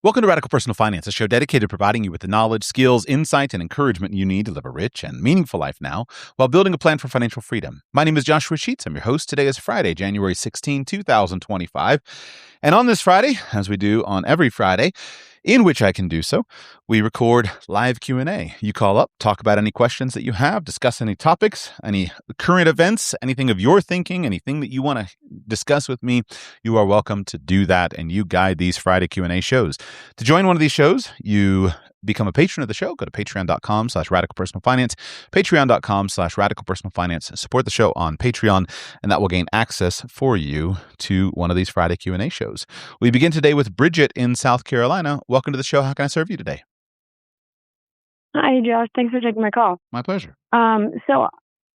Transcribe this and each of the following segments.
Welcome to Radical Personal Finance, a show dedicated to providing you with the knowledge, skills, insight, and encouragement you need to live a rich and meaningful life now while building a plan for financial freedom. My name is Joshua Sheets. I'm your host. Today is Friday, January 16, 2025. And on this Friday, as we do on every Friday, in which I can do so, we record live Q&A. You call up, talk about any questions that you have, discuss any topics, any current events, anything of your thinking, anything that you want to discuss with me. You are welcome to do that, and you guide these Friday Q&A shows. To join one of these shows, you become a patron of the show. Go to patreon.com/radicalpersonalfinance, patreon.com/radicalpersonalfinance. Support the show on Patreon, and that will gain access for you to one of these Friday Q&A shows. We begin today with Bridget in South Carolina. Welcome to the show. How can I serve you today? Hi, Josh. Thanks for taking my call. My pleasure. So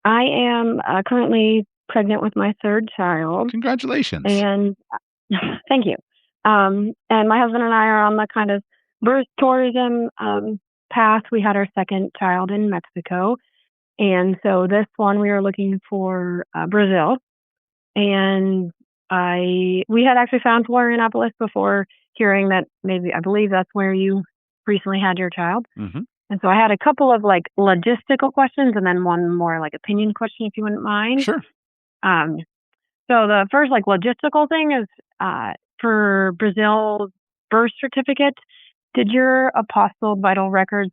I am currently pregnant with my third child. Congratulations. And thank you. And my husband and I are on the kind of birth tourism path. We had our second child in Mexico. And so this one, we are looking for Brazil. And we had actually found Florianopolis before hearing that I believe that's where you recently had your child. Mm-hmm. And so I had a couple of logistical questions and then one more opinion question, if you wouldn't mind. Sure. So the first logistical thing is for Brazil's birth certificate. Did your apostilled vital records,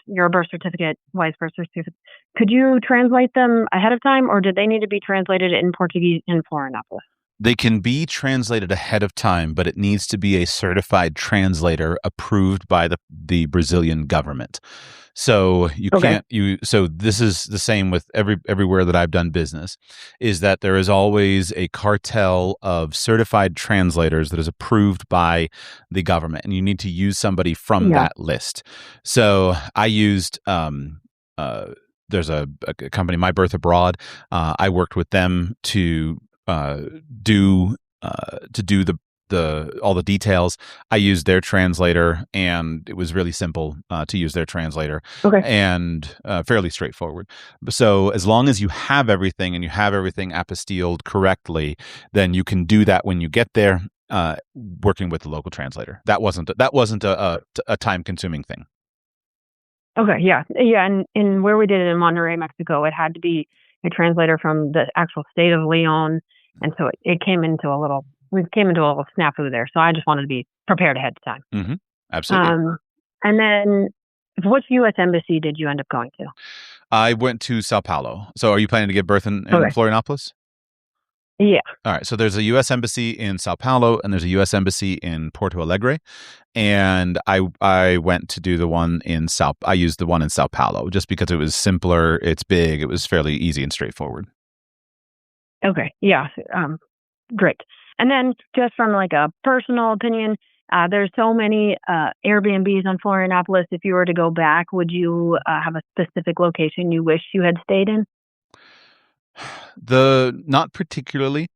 your birth certificate, wife's birth certificate, could you translate them ahead of time, or did they need to be translated in Portuguese in Florianopolis? They can be translated ahead of time, but it needs to be a certified translator approved by the Brazilian government. So you can't. So this is the same with everywhere that I've done business. Is that there is always a cartel of certified translators that is approved by the government, and you need to use somebody from that list. So I used. There's a company, My Birth Abroad. I worked with them to do all the details. I used their translator, and it was really simple to use their translator, and fairly straightforward. So as long as you have everything and you have everything apostilled correctly, then you can do that when you get there, working with the local translator. That wasn't a time-consuming thing. Okay, yeah, and where we did it in Monterrey, Mexico, it had to be a translator from the actual state of Leon, and so we came into a little snafu there. So I just wanted to be prepared ahead of time. Mm-hmm. Absolutely. And then, which U.S. embassy did you end up going to? I went to Sao Paulo. So are you planning to give birth in Florianopolis? Yeah. All right. So there's a U.S. embassy in Sao Paulo, and there's a U.S. embassy in Porto Alegre. And I went to do the one in I used the one in Sao Paulo just because it was simpler. It's big. It was fairly easy and straightforward. Okay. Yeah. Great. And then just from a personal opinion, there's so many Airbnbs on Florianopolis. If you were to go back, would you have a specific location you wish you had stayed in? Not particularly.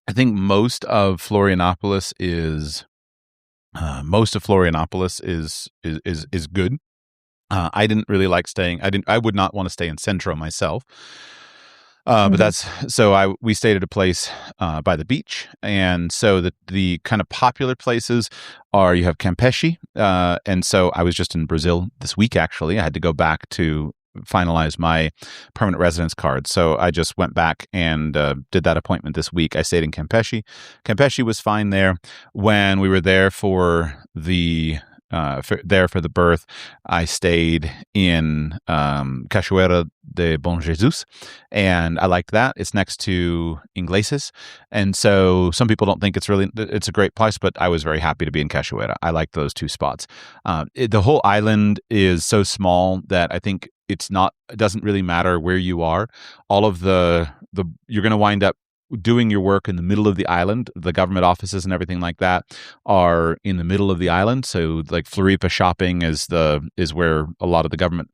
I think most of Florianopolis is good. I didn't really like staying. I would not want to stay in Centro myself. But we stayed at a place by the beach, and so the kind of popular places are, you have Campeche, and so I was just in Brazil this week. Actually, I had to go back to finalize my permanent residence card, so I just went back and did that appointment this week. I stayed in Campeche. Campeche was fine there. When we were there for the birth, I stayed in Cachoeira de Bom Jesus, and I liked that. It's next to Ingleses, and so some people don't think it's a great place, but I was very happy to be in Cachoeira. I like those two spots. The whole island is so small that I think it doesn't really matter where you are. All of you're going to wind up doing your work in the middle of the island. The government offices and everything like that are in the middle of the island. So Floripa shopping is where a lot of the government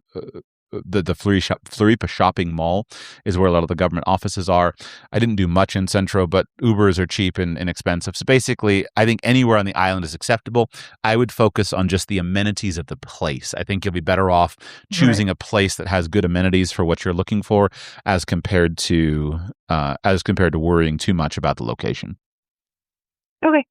the Floripa shopping mall is where a lot of the government offices are. I didn't do much in Centro, but Ubers are cheap and inexpensive. So basically, I think anywhere on the island is acceptable. I would focus on just the amenities of the place. I think you'll be better off choosing a place that has good amenities for what you're looking for, as compared to worrying too much about the location. Okay.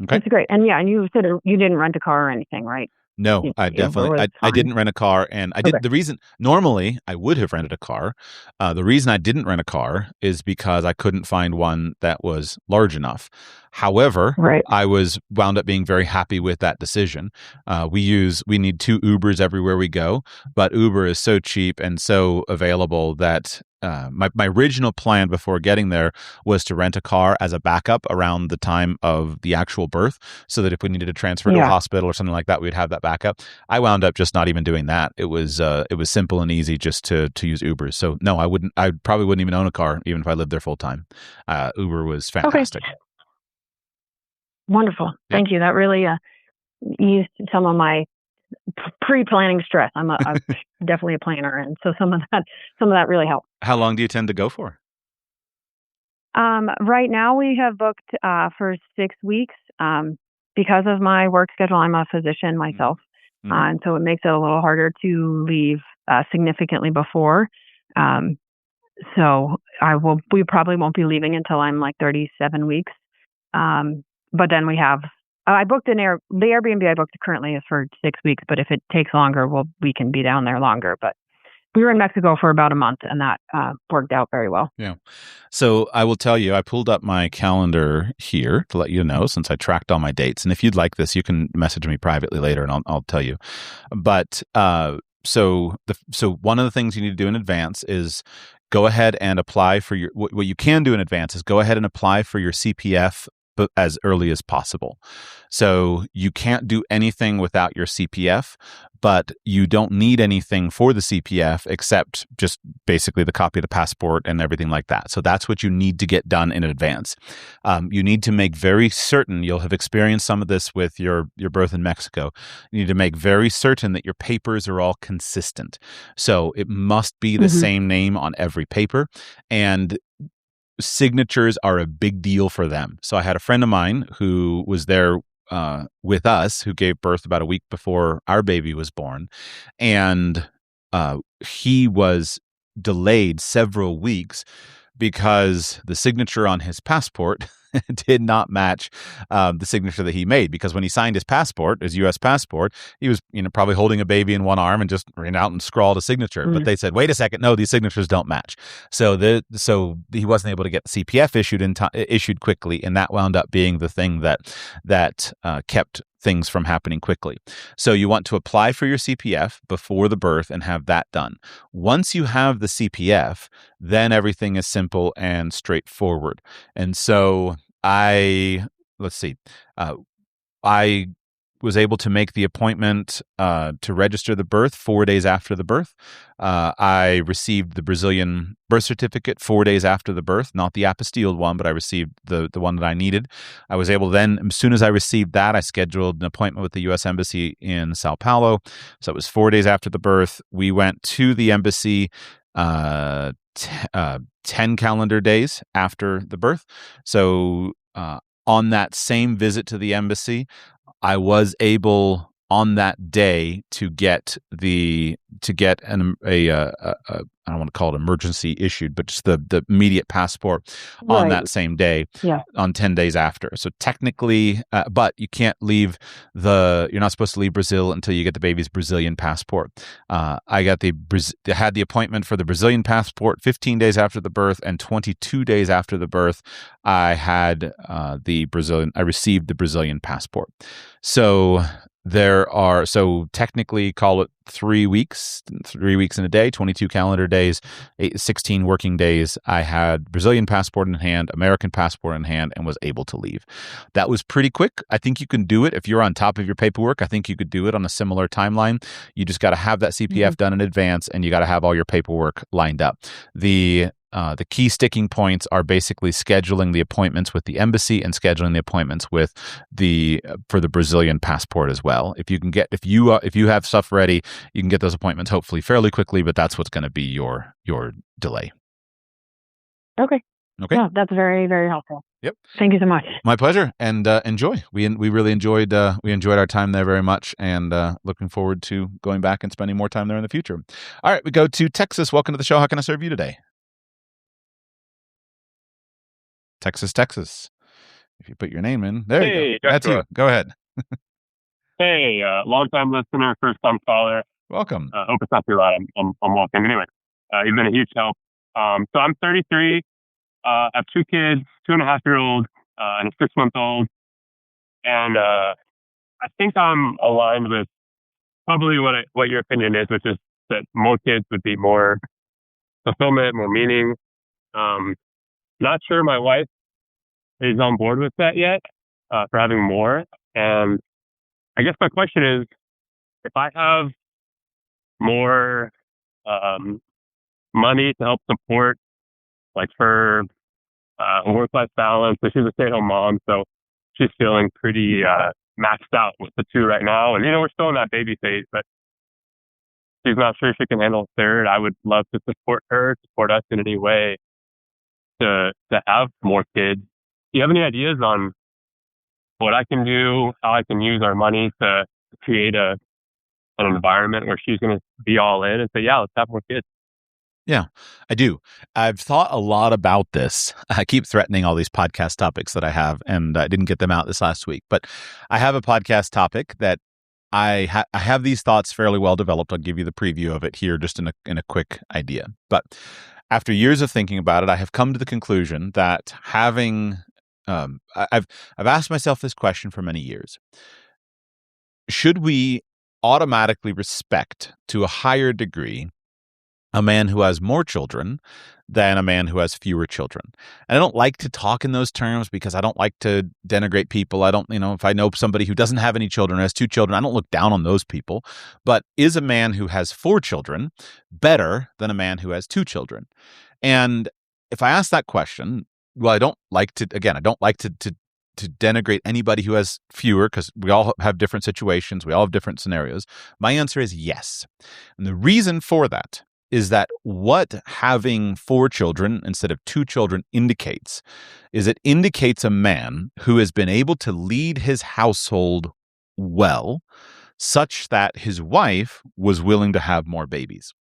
Okay. That's great. And yeah, and you said you didn't rent a car or anything, right? No, I Uber definitely was I fine. didn't rent a car, and I Okay. did the reason normally I would have rented a car. The reason I didn't rent a car is because I couldn't find one that was large enough. However, Right. I was wound up being very happy with that decision. We need 2 Ubers everywhere we go, but Uber is so cheap and so available that my original plan before getting there was to rent a car as a backup around the time of the actual birth, so that if we needed to transfer to a Yeah. hospital or something like that, we'd have that backup. I wound up just not even doing that. It was simple and easy just to use Ubers. So no, I probably wouldn't even own a car even if I lived there full time. Uber was Okay. fantastic. Wonderful. Yep. Thank you. That really eased some of my pre-planning stress. I'm definitely a planner, and so some of that really helped. How long do you tend to go for? Right now we have booked for 6 weeks. Because of my work schedule, I'm a physician myself, Mm-hmm. and so it makes it a little harder to leave significantly before. Um, so we probably won't be leaving until I'm like 37 weeks. But then we have. I booked the Airbnb I booked currently is for 6 weeks, but if it takes longer, we can be down there longer. But we were in Mexico for about a month, and that worked out very well. Yeah. So I will tell you, I pulled up my calendar here to let you know, since I tracked all my dates. And if you'd like this, you can message me privately later, and I'll tell you. But so one of the things you need to do in advance is go ahead and apply for your. What you can do in advance is go ahead and apply for your CPF as early as possible. So you can't do anything without your CPF, but you don't need anything for the CPF except just basically the copy of the passport and everything like that. So that's what you need to get done in advance. You need to make very certain, you'll have experienced some of this with your birth in Mexico. You need to make very certain that your papers are all consistent. So it must be the same name on every paper, and signatures are a big deal for them. So I had a friend of mine who was there with us, who gave birth about a week before our baby was born, and he was delayed several weeks because the signature on his passport did not match the signature that he made. Because when he signed his passport, his U.S. passport, he was probably holding a baby in one arm and just ran out and scrawled a signature. But they said, "Wait a second, no, these signatures don't match." So he wasn't able to get the CPF issued quickly, and that wound up being the thing that kept things from happening quickly. So you want to apply for your CPF before the birth and have that done. Once you have the CPF, then everything is simple and straightforward. And so I was able to make the appointment to register the birth 4 days after the birth. I received the Brazilian birth certificate 4 days after the birth, not the apostilled one, but I received the one that I needed. I was able then, as soon as I received that, I scheduled an appointment with the U.S. Embassy in Sao Paulo. So it was 4 days after the birth. We went to the embassy 10 calendar days after the birth. So on that same visit to the embassy, I was able on that day to get I don't want to call it emergency issued, but just the immediate passport on that same day, on 10 days after. So technically, but you can't leave you're not supposed to leave Brazil until you get the baby's Brazilian passport. I had the appointment for the Brazilian passport 15 days after the birth, and 22 days after the birth, I received the Brazilian passport. So technically call it 3 weeks in a day, 22 calendar days, 16 working days. I had Brazilian passport in hand, American passport in hand, and was able to leave. That was pretty quick. I think you can do it if you're on top of your paperwork. I think you could do it on a similar timeline. You just got to have that CPF done in advance, and you got to have all your paperwork lined up. The key sticking points are basically scheduling the appointments with the embassy and scheduling the appointments for the Brazilian passport as well. If you have stuff ready, you can get those appointments hopefully fairly quickly, but that's what's going to be your delay. Okay. Okay. Yeah, that's very, very helpful. Yep. Thank you so much. My pleasure, and enjoy. We really enjoyed our time there very much, and looking forward to going back and spending more time there in the future. All right, we go to Texas. Welcome to the show. How can I serve you today? Texas. If you put your name in, there you go. Hey, That's Joshua. you. Go ahead. Hey, long-time listener, first-time caller. Welcome. Hope it's not too loud. I'm walking. Anyway, you've been a huge help. So I'm 33. Have two kids, 2.5-year-old and a 6-month-old. And I think I'm aligned with probably what your opinion is, which is that more kids would be more fulfillment, more meaning. Not sure my wife is on board with that yet, for having more. And I guess my question is, if I have more money to help support like her work-life balance, so she's a stay-at-home mom, so she's feeling pretty maxed out with the two right now. And we're still in that baby phase, but she's not sure she can handle a third. I would love to support us in any way to have more kids. Do you have any ideas on what I can do, how I can use our money to create an environment where she's going to be all in and say, yeah, let's have more kids? Yeah, I do. I've thought a lot about this. I keep threatening all these podcast topics that I have, and I didn't get them out this last week. But I have a podcast topic that I have these thoughts fairly well developed. I'll give you the preview of it here, just in a quick idea. But after years of thinking about it, I have come to the conclusion that having I've asked myself this question for many years: should we automatically respect to a higher degree a man who has more children than a man who has fewer children? And I don't like to talk in those terms because I don't like to denigrate people. I don't, if I know somebody who doesn't have any children, has two children, I don't look down on those people. But is a man who has 4 children better than a man who has 2 children? And if I ask that question, well, I don't like to denigrate anybody who has fewer, because we all have different situations. We all have different scenarios. My answer is yes. And the reason for that is that what having 4 children instead of 2 children indicates is it indicates a man who has been able to lead his household well, such that his wife was willing to have more babies.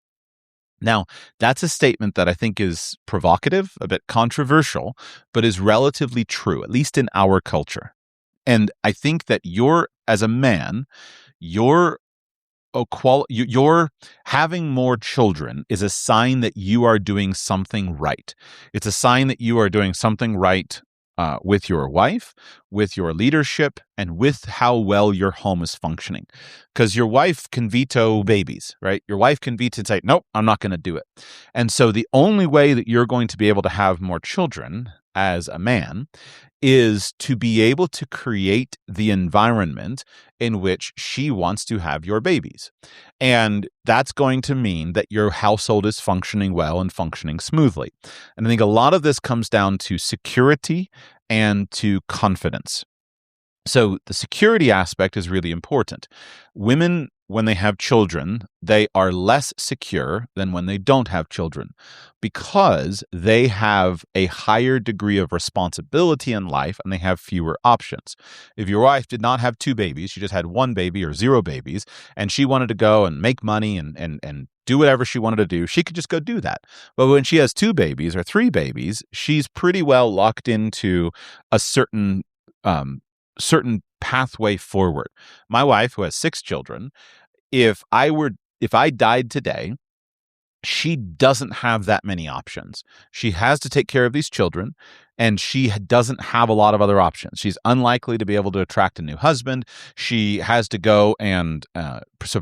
Now, that's a statement that I think is provocative, a bit controversial, but is relatively true, at least in our culture. And I think that as a man, you're having more children is a sign that you are doing something right. It's a sign that you are doing something right with your wife, with your leadership, and with how well your home is functioning. Because your wife can veto babies, right? Your wife can veto and say, nope, I'm not going to do it. And so the only way that you're going to be able to have more children as a man is to be able to create the environment in which she wants to have your babies. And that's going to mean that your household is functioning well and functioning smoothly. And I think a lot of this comes down to security and to confidence. So the security aspect is really important. Women, when they have children, they are less secure than when they don't have children because they have a higher degree of responsibility in life and they have fewer options. If your wife did not have 2 babies, she just had 1 baby or 0 babies, and she wanted to go and make money and do whatever she wanted to do, she could just go do that. But when she has 2 babies or 3 babies, she's pretty well locked into a certain pathway forward. My wife, who has 6 children, if I died today, she doesn't have that many options. She has to take care of these children, and she doesn't have a lot of other options. She's unlikely to be able to attract a new husband. She has to go and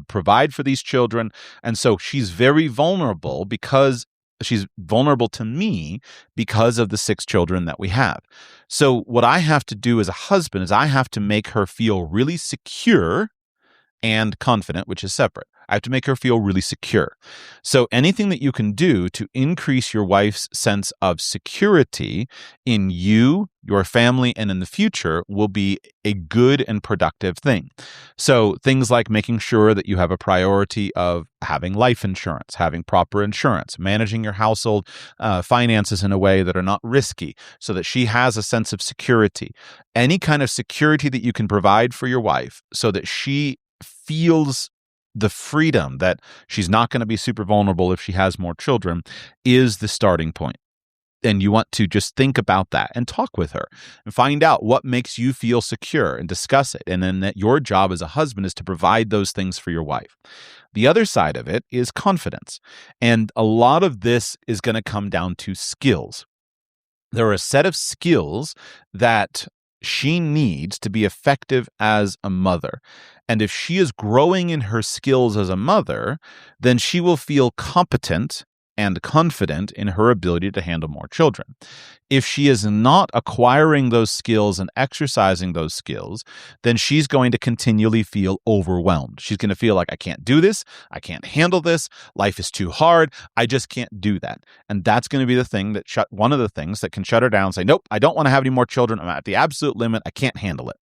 provide for these children. And so she's very vulnerable because she's vulnerable to me because of the 6 children that we have. So what I have to do as a husband is I have to make her feel really secure and confident, which is separate. I have to make her feel really secure. So anything that you can do to increase your wife's sense of security in you, your family, and in the future will be a good and productive thing. So things like making sure that you have a priority of having life insurance, having proper insurance, managing your household finances in a way that are not risky so that she has a sense of security. Any kind of security that you can provide for your wife so that she feels the freedom that she's not going to be super vulnerable if she has more children is the starting point. you want to just think about that and talk with her and find out what makes you feel secure and discuss it. And then that your job as a husband is to provide those things for your wife. The other side of it is confidence. And a lot of this is going to come down to skills. There are a set of skills that she needs to be effective as a mother. And if she is growing in her skills as a mother, then she will feel competent and confident in her ability to handle more children. If she is not acquiring those skills and exercising those skills, then she's going to continually feel overwhelmed. She's going to feel like, I can't do this. I can't handle this. Life is too hard. I just can't do that. And that's going to be the thing that one of the things that can shut her down and say, nope, I don't want to have any more children. I'm at the absolute limit. I can't handle it.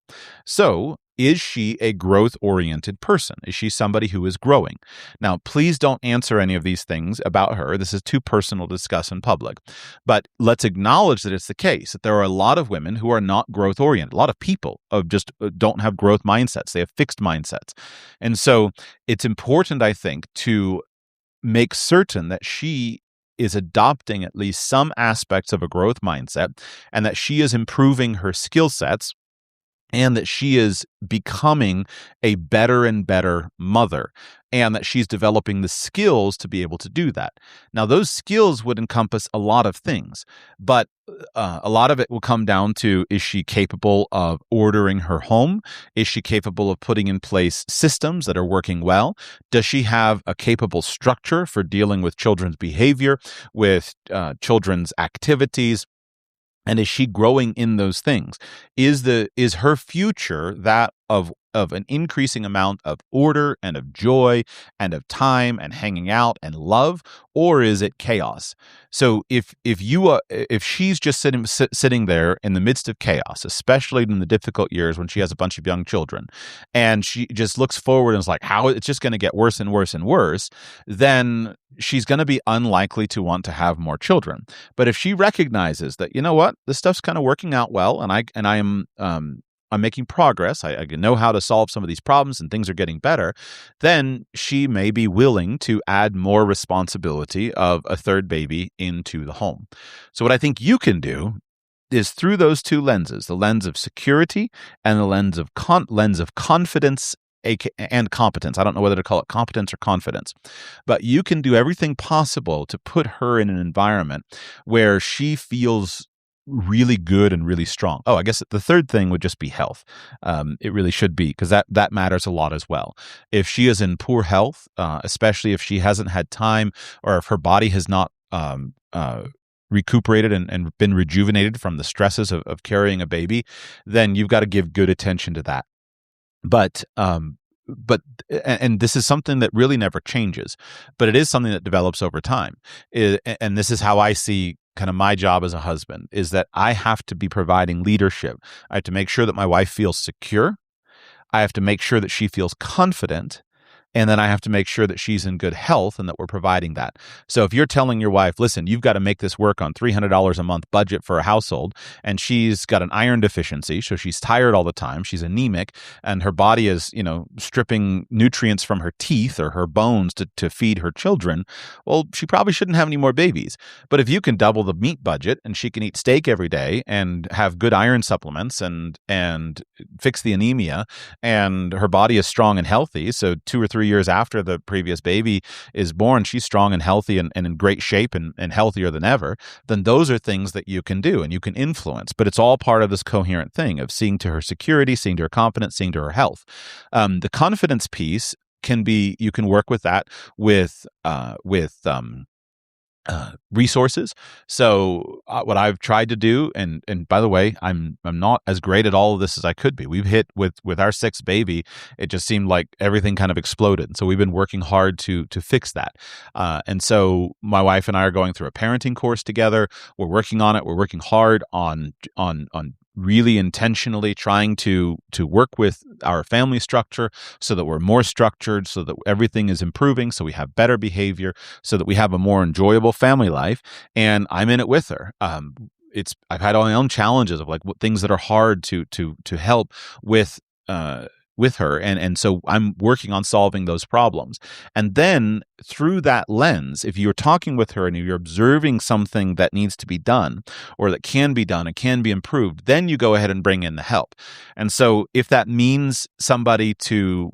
So, is she a growth-oriented person? Is she somebody who is growing? Now, please don't answer any of these things about her. This is too personal to discuss in public. But let's acknowledge that it's the case, that there are a lot of women who are not growth-oriented. A lot of people just don't have growth mindsets. They have fixed mindsets. And so it's important, I think, to make certain that she is adopting at least some aspects of a growth mindset and that she is improving her skill sets and that she is becoming a better and better mother, and that she's developing the skills to be able to do that. Now, those skills would encompass a lot of things, but a lot of it will come down to, is she capable of ordering her home? Is she capable of putting in place systems that are working well? Does she have a capable structure for dealing with children's behavior, with children's activities? And is she growing in those things? Is her future that of an increasing amount of order and of joy and of time and hanging out and love, or is it chaos? So if she's just sitting there in the midst of chaos, especially in the difficult years when she has a bunch of young children, and she just looks forward and is like, how it's just going to get worse and worse and worse, then she's going to be unlikely to want to have more children. But if she recognizes that, you know what, this stuff's kind of working out well, and I'm making progress, I know how to solve some of these problems and things are getting better, then she may be willing to add more responsibility of a third baby into the home. So what I think you can do is through those two lenses, the lens of security and the lens of confidence and competence. I don't know whether to call it competence or confidence, but you can do everything possible to put her in an environment where she feels really good and really strong. Oh, I guess the third thing would just be health. It really should be, because that matters a lot as well. If she is in poor health, especially if she hasn't had time or if her body has not recuperated and been rejuvenated from the stresses of carrying a baby, then you've got to give good attention to that. But this is something that really never changes, but it is something that develops over time. And this is how I see kind of my job as a husband, is that I have to be providing leadership. I have to make sure that my wife feels secure. I have to make sure that she feels confident. And then I have to make sure that she's in good health and that we're providing that. So if you're telling your wife, listen, you've got to make this work on $300 a month budget for a household, and she's got an iron deficiency, so she's tired all the time, she's anemic, and her body is, stripping nutrients from her teeth or her bones to feed her children, well, she probably shouldn't have any more babies. But if you can double the meat budget and she can eat steak every day and have good iron supplements and fix the anemia, and her body is strong and healthy, so 2 or 3 years after the previous baby is born, she's strong and healthy and in great shape and healthier than ever, then those are things that you can do and you can influence. But it's all part of this coherent thing of seeing to her security, seeing to her confidence, seeing to her health. The confidence piece can be, you can work with that with resources. So what I've tried to do, and by the way, I'm not as great at all of this as I could be. We've hit with our sixth baby, it just seemed like everything kind of exploded. So we've been working hard to fix that. And so my wife and I are going through a parenting course together. We're working on it. We're working hard on really intentionally trying to work with our family structure so that we're more structured, so that everything is improving, so we have better behavior, so that we have a more enjoyable family life. And I'm in it with her. I've had all my own challenges of like what things that are hard to help with with her. And so I'm working on solving those problems. And then through that lens, if you're talking with her and you're observing something that needs to be done or that can be done and can be improved, then you go ahead and bring in the help. And so if that means somebody to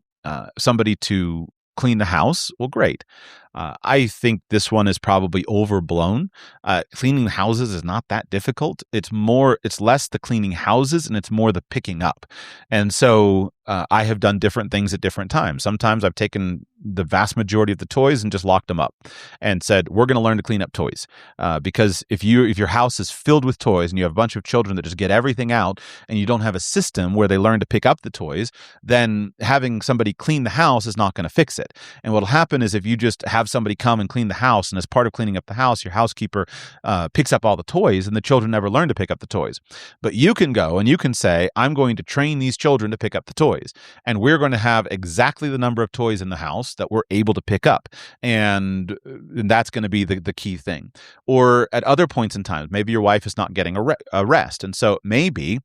clean the house, well, great. I think this one is probably overblown. Cleaning houses is not that difficult. It's less the cleaning houses and it's more the picking up. And so I have done different things at different times. Sometimes I've taken the vast majority of the toys and just locked them up and said, we're going to learn to clean up toys. Because if your house is filled with toys and you have a bunch of children that just get everything out and you don't have a system where they learn to pick up the toys, then having somebody clean the house is not going to fix it. And what'll happen is if you just have somebody come and clean the house, and as part of cleaning up the house, your housekeeper picks up all the toys, and the children never learn to pick up the toys. But you can go and you can say, I'm going to train these children to pick up the toys, and we're going to have exactly the number of toys in the house that we're able to pick up, and that's going to be the key thing. Or at other points in time, maybe your wife is not getting a rest, and so maybe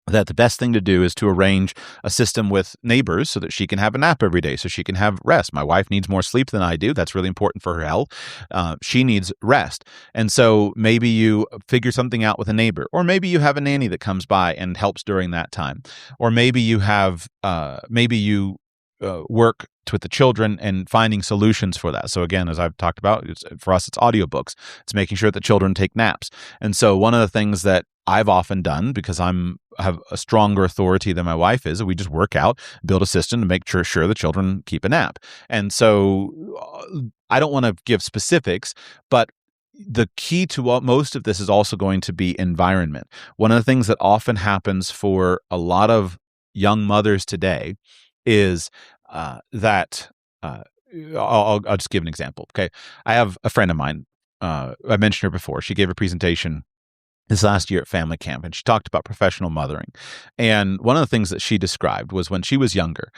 that the best thing to do is to arrange a system with neighbors so that she can have a nap every day, so she can have rest. My wife needs more sleep than I do. That's really important for her health. She needs rest. And so maybe you figure something out with a neighbor, or maybe you have a nanny that comes by and helps during that time. Or maybe you have, work with the children and finding solutions for that. So again, as I've talked about, for us, it's audiobooks. It's making sure that children take naps. And so one of the things that I've often done, because have a stronger authority than my wife is, we just work out, build a system to make sure the children keep a nap. And so I don't want to give specifics, but the key to most of this is also going to be environment. One of the things that often happens for a lot of young mothers today is that I'll just give an example. Okay. I have a friend of mine. I mentioned her before. She gave a presentation this last year at family camp, and she talked about professional mothering. And one of the things that she described was when she was younger,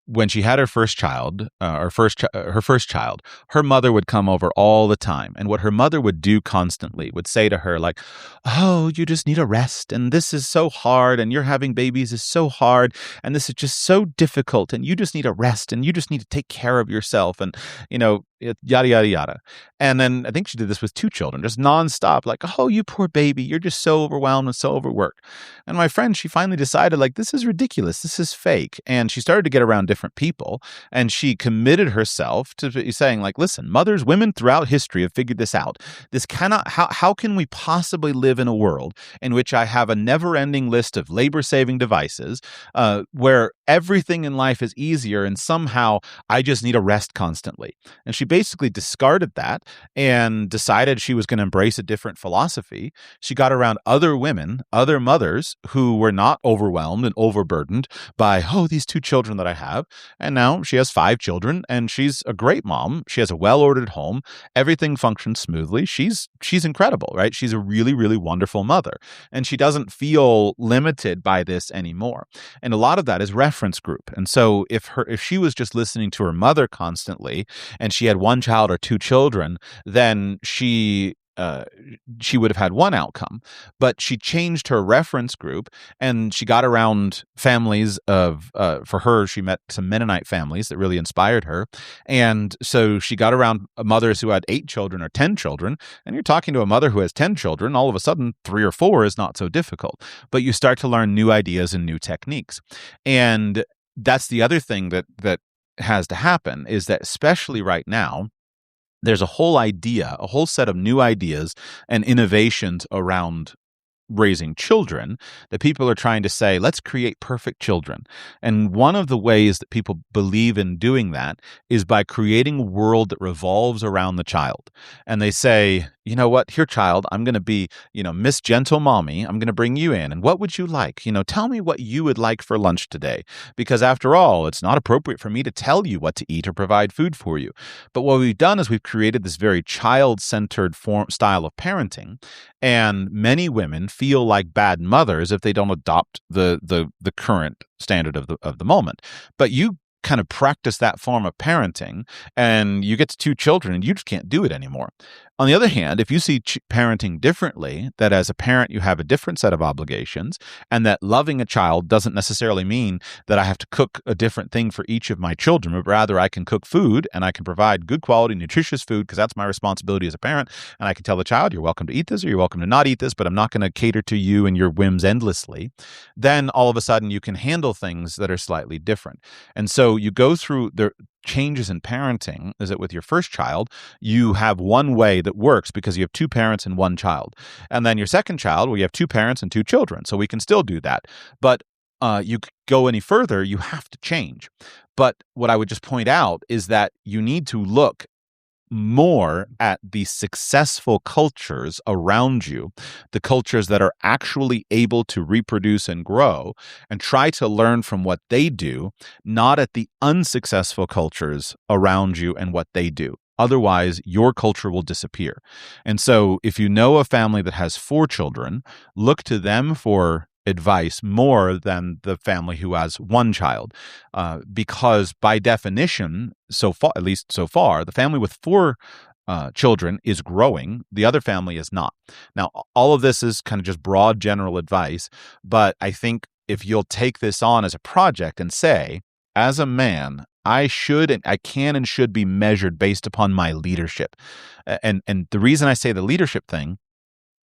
when she had her first child, her first child, her mother would come over all the time. And what her mother would do constantly would say to her, like, oh, you just need a rest. And this is so hard. And you're having babies is so hard. And this is just so difficult. And you just need a rest. And you just need to take care of yourself. And, yada, yada, yada. And then I think she did this with 2 children, just nonstop, like, oh, you poor baby. You're just so overwhelmed and so overworked. And my friend, she finally decided, like, this is ridiculous. This is fake. And she started to get around different people. And she committed herself to saying, like, listen, women throughout history have figured this out. This cannot, how can we possibly live in a world in which I have a never-ending list of labor-saving devices where everything in life is easier and somehow I just need a rest constantly? And she basically discarded that and decided she was going to embrace a different philosophy. She got around other women, other mothers who were not overwhelmed and overburdened by, oh, these 2 children that I have. And now she has 5 children and she's a great mom. She has a well-ordered home. Everything functions smoothly. She's incredible, right? She's a really, really wonderful mother. And she doesn't feel limited by this anymore. And a lot of that is reference group. And so if she was just listening to her mother constantly and she had 1 child or 2 children, then she would have had one outcome. But she changed her reference group and she got around families for her, she met some Mennonite families that really inspired her. And so she got around mothers who had 8 children or 10 children. And you're talking to a mother who has 10 children, all of a sudden 3 or 4 is not so difficult. But you start to learn new ideas and new techniques. And that's the other thing that has to happen, is that especially right now, there's a whole set of new ideas and innovations around raising children that people are trying to say, let's create perfect children. And one of the ways that people believe in doing that is by creating a world that revolves around the child. And they say, you know what, here, child, I'm going to be, Miss Gentle Mommy. I'm going to bring you in. And what would you like? Tell me what you would like for lunch today. Because after all, it's not appropriate for me to tell you what to eat or provide food for you. But what we've done is we've created this very child-centered style of parenting. And many women feel like bad mothers if they don't adopt the current standard of the moment. But you kind of practice that form of parenting, and you get to 2 children and you just can't do it anymore. On the other hand, if you see parenting differently, that as a parent you have a different set of obligations, and that loving a child doesn't necessarily mean that I have to cook a different thing for each of my children, but rather I can cook food and I can provide good quality, nutritious food, because that's my responsibility as a parent. And I can tell the child, you're welcome to eat this or you're welcome to not eat this, but I'm not going to cater to you and your whims endlessly. Then all of a sudden you can handle things that are slightly different. And so you go through the changes in parenting. Is it with your first child, you have one way that works because you have 2 parents and 1 child. And then your second child, well, you have 2 parents and 2 children. So we can still do that. But you go any further, you have to change. But what I would just point out is that you need to look more at the successful cultures around you, the cultures that are actually able to reproduce and grow, and try to learn from what they do, not at the unsuccessful cultures around you and what they do. Otherwise, your culture will disappear. And so if you know a family that has 4 children, look to them for advice more than the family who has 1 child, because by definition, so far, at least so far, the family with 4 children is growing. The other family is not. Now, all of this is kind of just broad general advice, but I think if you'll take this on as a project and say, as a man, I can and should be measured based upon my leadership. And the reason I say the leadership thing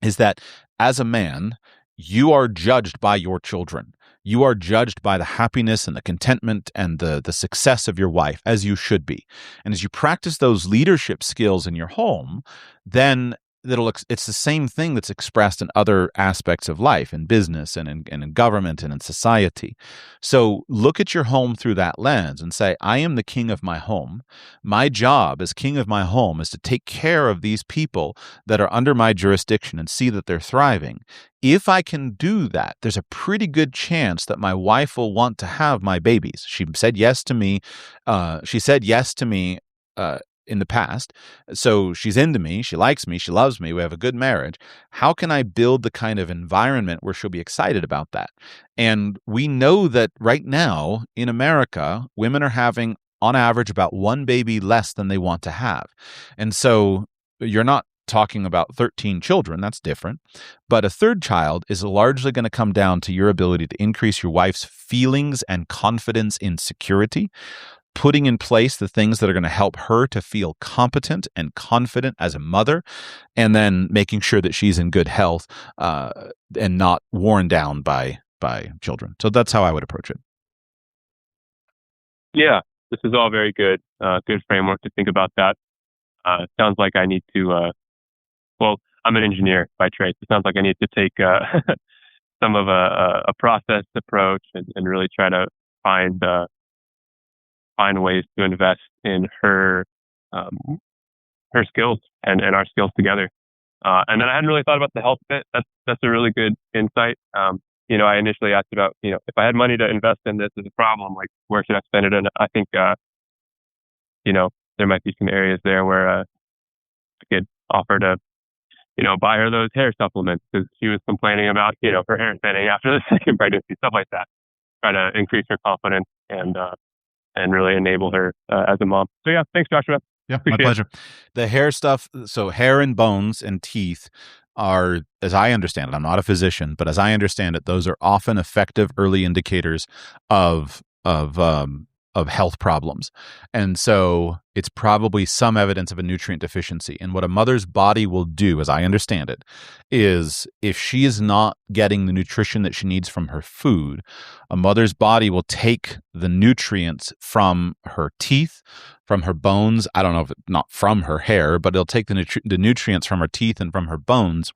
is that as a man, you are judged by your children. You are judged by the happiness and the contentment and the success of your wife, as you should be. And as you practice those leadership skills in your home, then it's the same thing that's expressed in other aspects of life, in business and in government and in society. So look at your home through that lens and say, I am the king of my home. My job as king of my home is to take care of these people that are under my jurisdiction and see that they're thriving. If I can do that, there's a pretty good chance that my wife will want to have my babies. She said yes to me. In the past. So she's into me, she likes me, she loves me, we have a good marriage. How can I build the kind of environment where she'll be excited about that? And we know that right now in America, women are having on average about 1 baby less than they want to have. And so you're not talking about 13 children, that's different. But a 3rd child is largely going to come down to your ability to increase your wife's feelings and confidence in security, putting in place the things that are going to help her to feel competent and confident as a mother, and then making sure that she's in good health and not worn down by children. So that's how I would approach it. Yeah, this is all very good. Good framework to think about that. Sounds like I need to, well, I'm an engineer by trade. So it sounds like I need to take some of a process approach and really try to find ways to invest in her skills and our skills together. And then I hadn't really thought about the health bit. That's a really good insight. I initially asked about, if I had money to invest in this as a problem, like where should I spend it? And I think, there might be some areas there where I could offer to, buy her those hair supplements because she was complaining about, her hair thinning after the 2nd pregnancy, stuff like that. Try to increase her confidence and really enable her as a mom. So yeah, thanks, Joshua. Yeah, my pleasure. The hair stuff, so hair and bones and teeth are, as I understand it, I'm not a physician, but as I understand it, those are often effective early indicators of health problems. And so it's probably some evidence of a nutrient deficiency. And what a mother's body will do, as I understand it, is if she is not getting the nutrition that she needs from her food, a mother's body will take the nutrients from her teeth, from her bones. I don't know if not from her hair, but it'll take the nutrients from her teeth and from her bones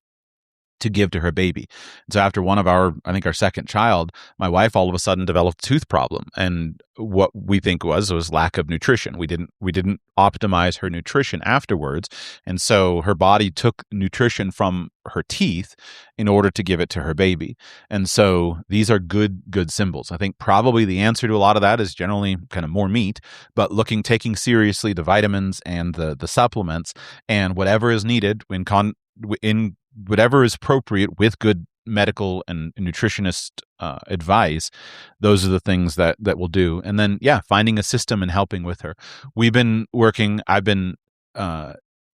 to give to her baby. And so after our 2nd child, my wife all of a sudden developed a tooth problem. And what we think was lack of nutrition. We didn't optimize her nutrition afterwards. And so her body took nutrition from her teeth in order to give it to her baby. And so these are good symbols. I think probably the answer to a lot of that is generally kind of more meat, but taking seriously the vitamins and the supplements and whatever is needed in whatever is appropriate with good medical and nutritionist advice, those are the things that we'll do. And then, finding a system and helping with her. I've been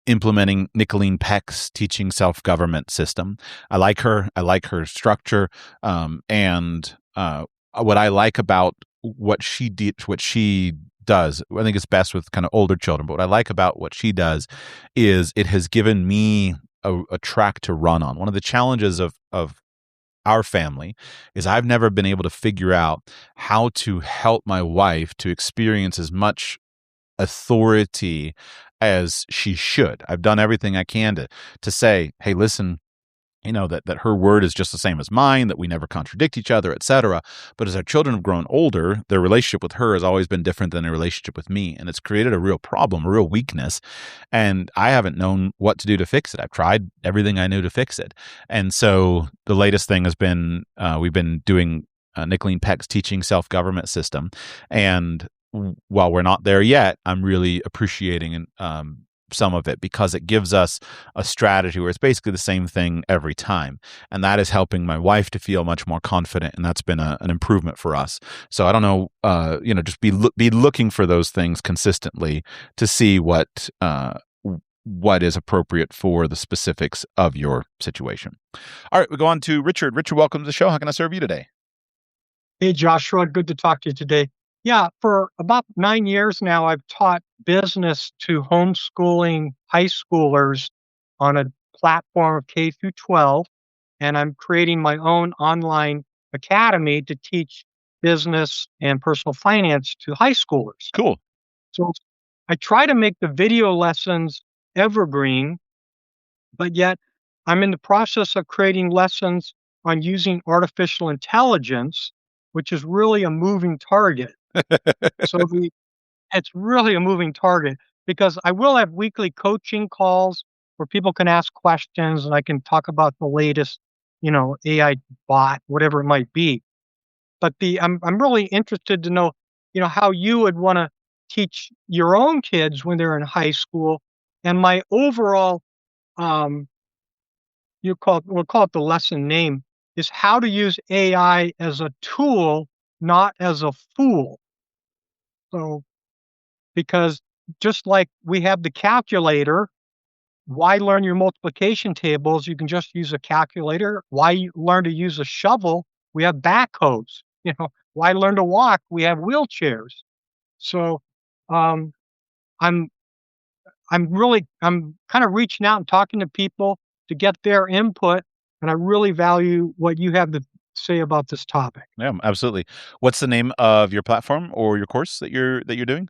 implementing Nicolene Peck's teaching self-government system. I like her structure. And what I like about what she does, I think it's best with kind of older children, but what I like about what she does is it has given me a track to run on. One of the challenges of our family is I've never been able to figure out how to help my wife to experience as much authority as she should. I've done everything I can to say, hey, listen, that her word is just the same as mine, that we never contradict each other, etc. But as our children have grown older, their relationship with her has always been different than their relationship with me. And it's created a real problem, a real weakness. And I haven't known what to do to fix it. I've tried everything I knew to fix it. And so the latest thing has been, we've been doing Nicolene Peck's teaching self-government system. And while we're not there yet, I'm really appreciating some of it because it gives us a strategy where it's basically the same thing every time. And that is helping my wife to feel much more confident. And that's been an improvement for us. So I don't know, just be looking for those things consistently to see what is appropriate for the specifics of your situation. All right, we go on to Richard. Richard, welcome to the show. How can I serve you today? Hey, Joshua. Good to talk to you today. Yeah, for about 9 years now, I've taught business to homeschooling high schoolers on a platform of K through 12, and I'm creating my own online academy to teach business and personal finance to high schoolers. Cool. So I try to make the video lessons evergreen, but yet I'm in the process of creating lessons on using artificial intelligence, which is really a moving target. It's really a moving target because I will have weekly coaching calls where people can ask questions and I can talk about the latest, AI bot, whatever it might be. But I'm really interested to know, how you would want to teach your own kids when they're in high school. And my overall, we'll call it the lesson name, is how to use AI as a tool, not as a fool. So, because just like we have the calculator, why learn your multiplication tables? You can just use a calculator. Why learn to use a shovel? We have backhoes. Why learn to walk? We have wheelchairs. So, I'm kind of reaching out and talking to people to get their input, and I really value what you have to say about this topic. Yeah, absolutely. What's the name of your platform or your course that you're doing?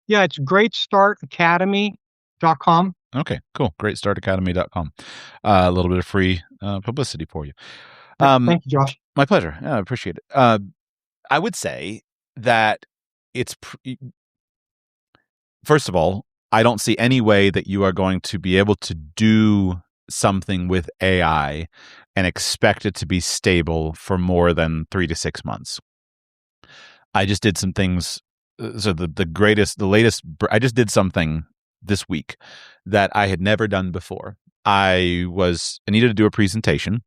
Yeah, it's greatstartacademy.com. Okay, cool. Greatstartacademy.com. A little bit of free publicity for you. Thank you, Josh. My pleasure. Yeah, I appreciate it. I would say that it's first of all, I don't see any way that you are going to be able to do something with AI and expect it to be stable for more than 3 to 6 months. I just did some things. So I just did something this week that I had never done before. I needed to do a presentation,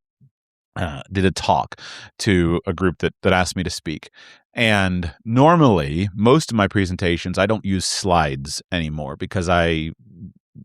did a talk to a group that asked me to speak. And normally, most of my presentations, I don't use slides anymore because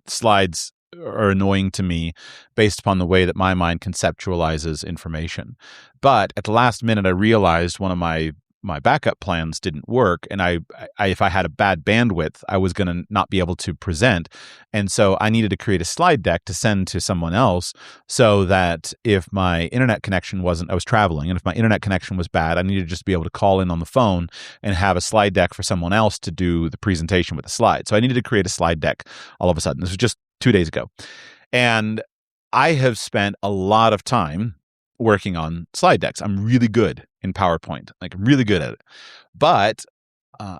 slides are annoying to me based upon the way that my mind conceptualizes information. But at the last minute, I realized one of my backup plans didn't work. And if I had a bad bandwidth, I was going to not be able to present. And so I needed to create a slide deck to send to someone else so that if my internet connection I was traveling, and if my internet connection was bad, I needed to just be able to call in on the phone and have a slide deck for someone else to do the presentation with the slide. So I needed to create a slide deck all of a sudden. This was just 2 days ago. And I have spent a lot of time working on slide decks. I'm really good in PowerPoint, like really good at it. But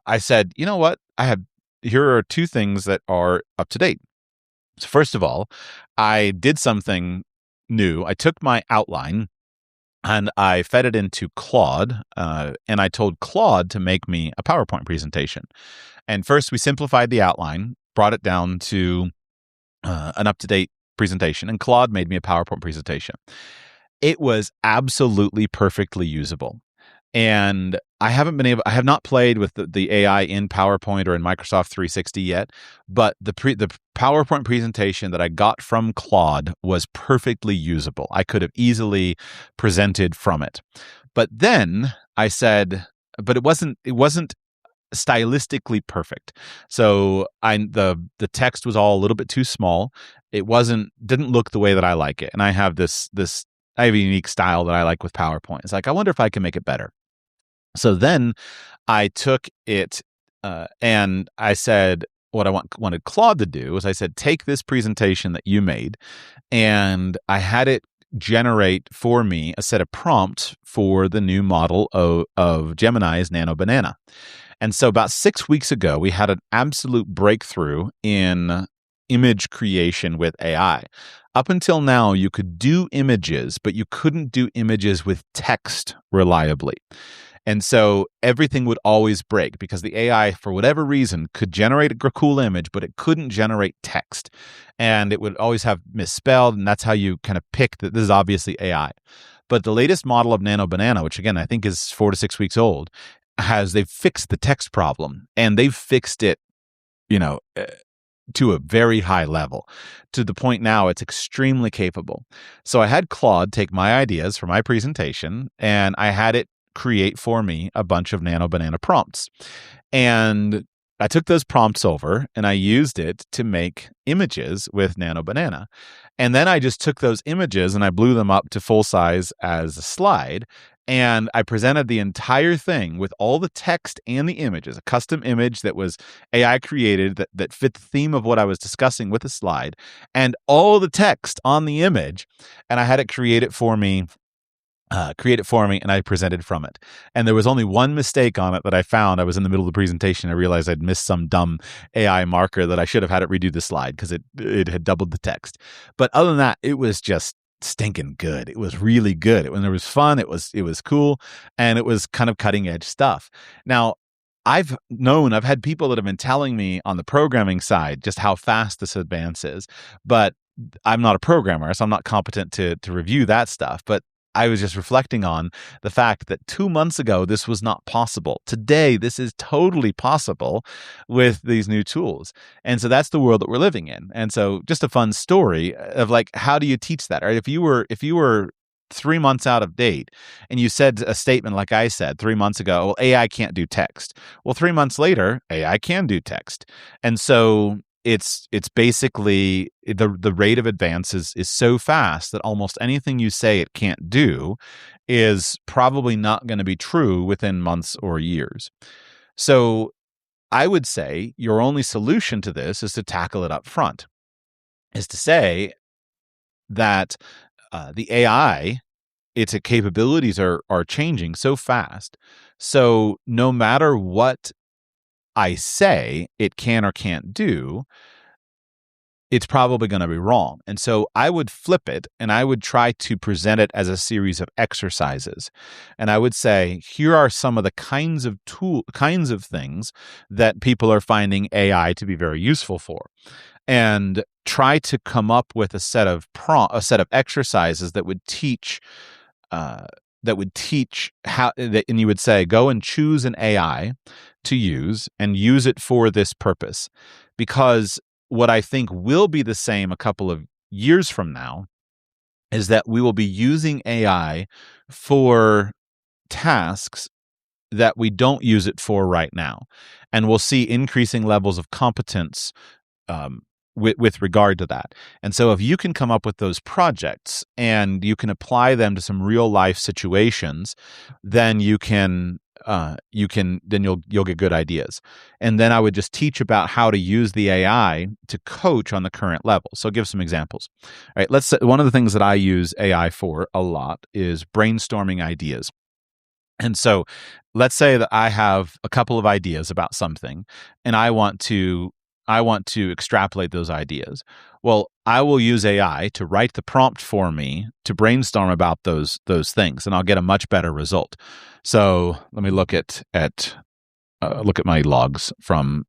I said, you know what? Here are 2 things that are up to date. So first of all, I did something new. I took my outline and I fed it into Claude, and I told Claude to make me a PowerPoint presentation. And first we simplified the outline, brought it down to an up-to-date presentation, and Claude made me a PowerPoint presentation. it was absolutely perfectly usable. And I have not played with the AI in PowerPoint or in Microsoft 360 yet, but the PowerPoint presentation that I got from Claude was perfectly usable. I could have easily presented from it. But then I said, but it wasn't stylistically perfect. So the text was all a little bit too small. It didn't look the way that I like it. And I have I have a unique style that I like with PowerPoint. It's like, I wonder if I can make it better. So then I took it and I said, what I wanted Claude to do is I said, take this presentation that you made, and I had it generate for me a set of prompts for the new model of Gemini's Nano Banana. And so about 6 weeks ago, we had an absolute breakthrough in image creation with AI. Up until now, you could do images, but you couldn't do images with text reliably. And so everything would always break because the AI, for whatever reason, could generate a cool image, but it couldn't generate text. And it would always have misspelled, and that's how you kind of pick that this is obviously AI. But the latest model of Nano Banana, which again, I think is 4 to 6 weeks old, they've fixed the text problem, and they've fixed it, to a very high level, to the point now it's extremely capable. So I had Claude take my ideas for my presentation, and I had it create for me a bunch of Nano Banana prompts. And I took those prompts over and I used it to make images with Nano Banana. And then I just took those images and I blew them up to full size as a slide. And I presented the entire thing with all the text and the images, a custom image that was AI created that fit the theme of what I was discussing with a slide, and all the text on the image. And I had it create it for me, and I presented from it. And there was only one mistake on it that I found. I was in the middle of the presentation. I realized I'd missed some dumb AI marker that I should have had it redo the slide because it had doubled the text. But other than that, it was just stinking good. It was really good. When there was fun, it was cool, and it was kind of cutting edge stuff. Now, I've had people that have been telling me on the programming side just how fast this advances, but I'm not a programmer, so I'm not competent to review that stuff. But I was just reflecting on the fact that 2 months ago, this was not possible. Today, this is totally possible with these new tools. And so that's the world that we're living in. And so just a fun story of like, how do you teach that? Right? If you were 3 months out of date and you said a statement like I said 3 months ago, well, AI can't do text. Well, 3 months later, AI can do text. And so it's basically the rate of advance is so fast that almost anything you say it can't do is probably not going to be true within months or years. So I would say your only solution to this is to tackle it up front, is to say that the AI, its capabilities are changing so fast. So no matter what I say it can or can't do, it's probably going to be wrong. And so I would flip it and I would try to present it as a series of exercises. And I would say, here are some of the kinds of things that people are finding AI to be very useful for. And try to come up with a set of exercises that would teach how, and you would say, go and choose an AI to use and use it for this purpose. Because what I think will be the same a couple of years from now is that we will be using AI for tasks that we don't use it for right now. And we'll see increasing levels of competence with regard to that. And so if you can come up with those projects and you can apply them to some real life situations, then you'll get good ideas. And then I would just teach about how to use the AI to coach on the current level. So I'll give some examples. All right, let's say one of the things that I use AI for a lot is brainstorming ideas. And so let's say that I have a couple of ideas about something and I want to extrapolate those ideas. Well, I will use AI to write the prompt for me to brainstorm about those things, and I'll get a much better result. So let me look at my logs from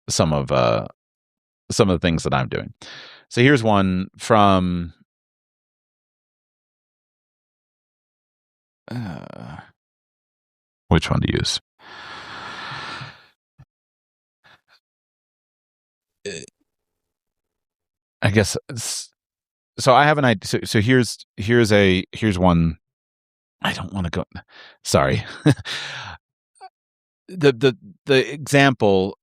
some of the things that I'm doing. So here's one from which one to use? I guess so. I have an idea. So here's one. I don't want to go. Sorry. the example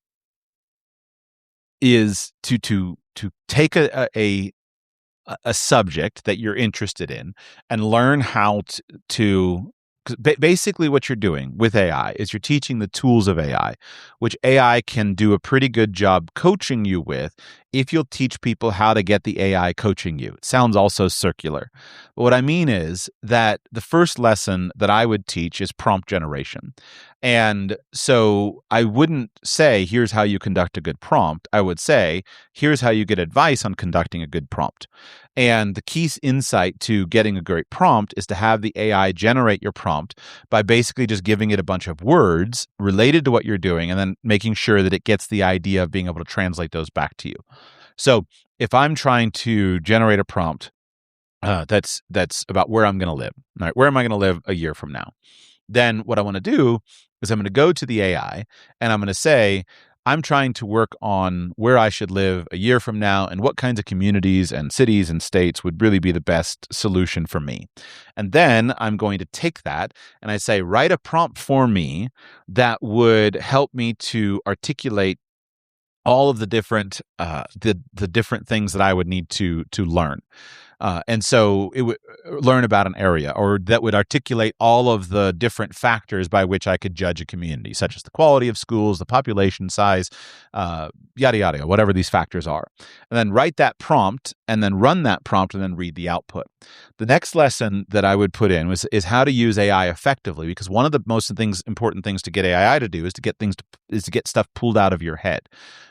is to take a subject that you're interested in and learn how to basically what you're doing with AI is you're teaching the tools of AI, which AI can do a pretty good job coaching you with if you'll teach people how to get the AI coaching you. It sounds also circular. But what I mean is that the first lesson that I would teach is prompt generation. And so I wouldn't say, here's how you conduct a good prompt. I would say, here's how you get advice on conducting a good prompt. And the key insight to getting a great prompt is to have the AI generate your prompt by basically just giving it a bunch of words related to what you're doing and then making sure that it gets the idea of being able to translate those back to you. So if I'm trying to generate a prompt that's about where I'm going to live, right? Where am I going to live a year from now? Then what I want to do is I'm going to go to the AI and I'm going to say, I'm trying to work on where I should live a year from now and what kinds of communities and cities and states would really be the best solution for me. And then I'm going to take that and I say, write a prompt for me that would help me to articulate all of the different the different things that I would need to learn. And so it would learn about an area, or that would articulate all of the different factors by which I could judge a community, such as the quality of schools, the population size, yada, yada, whatever these factors are. And then write that prompt and then run that prompt and then read the output. The next lesson that I would put in is how to use AI effectively, because one of the most important things to get AI to do is to get stuff pulled out of your head.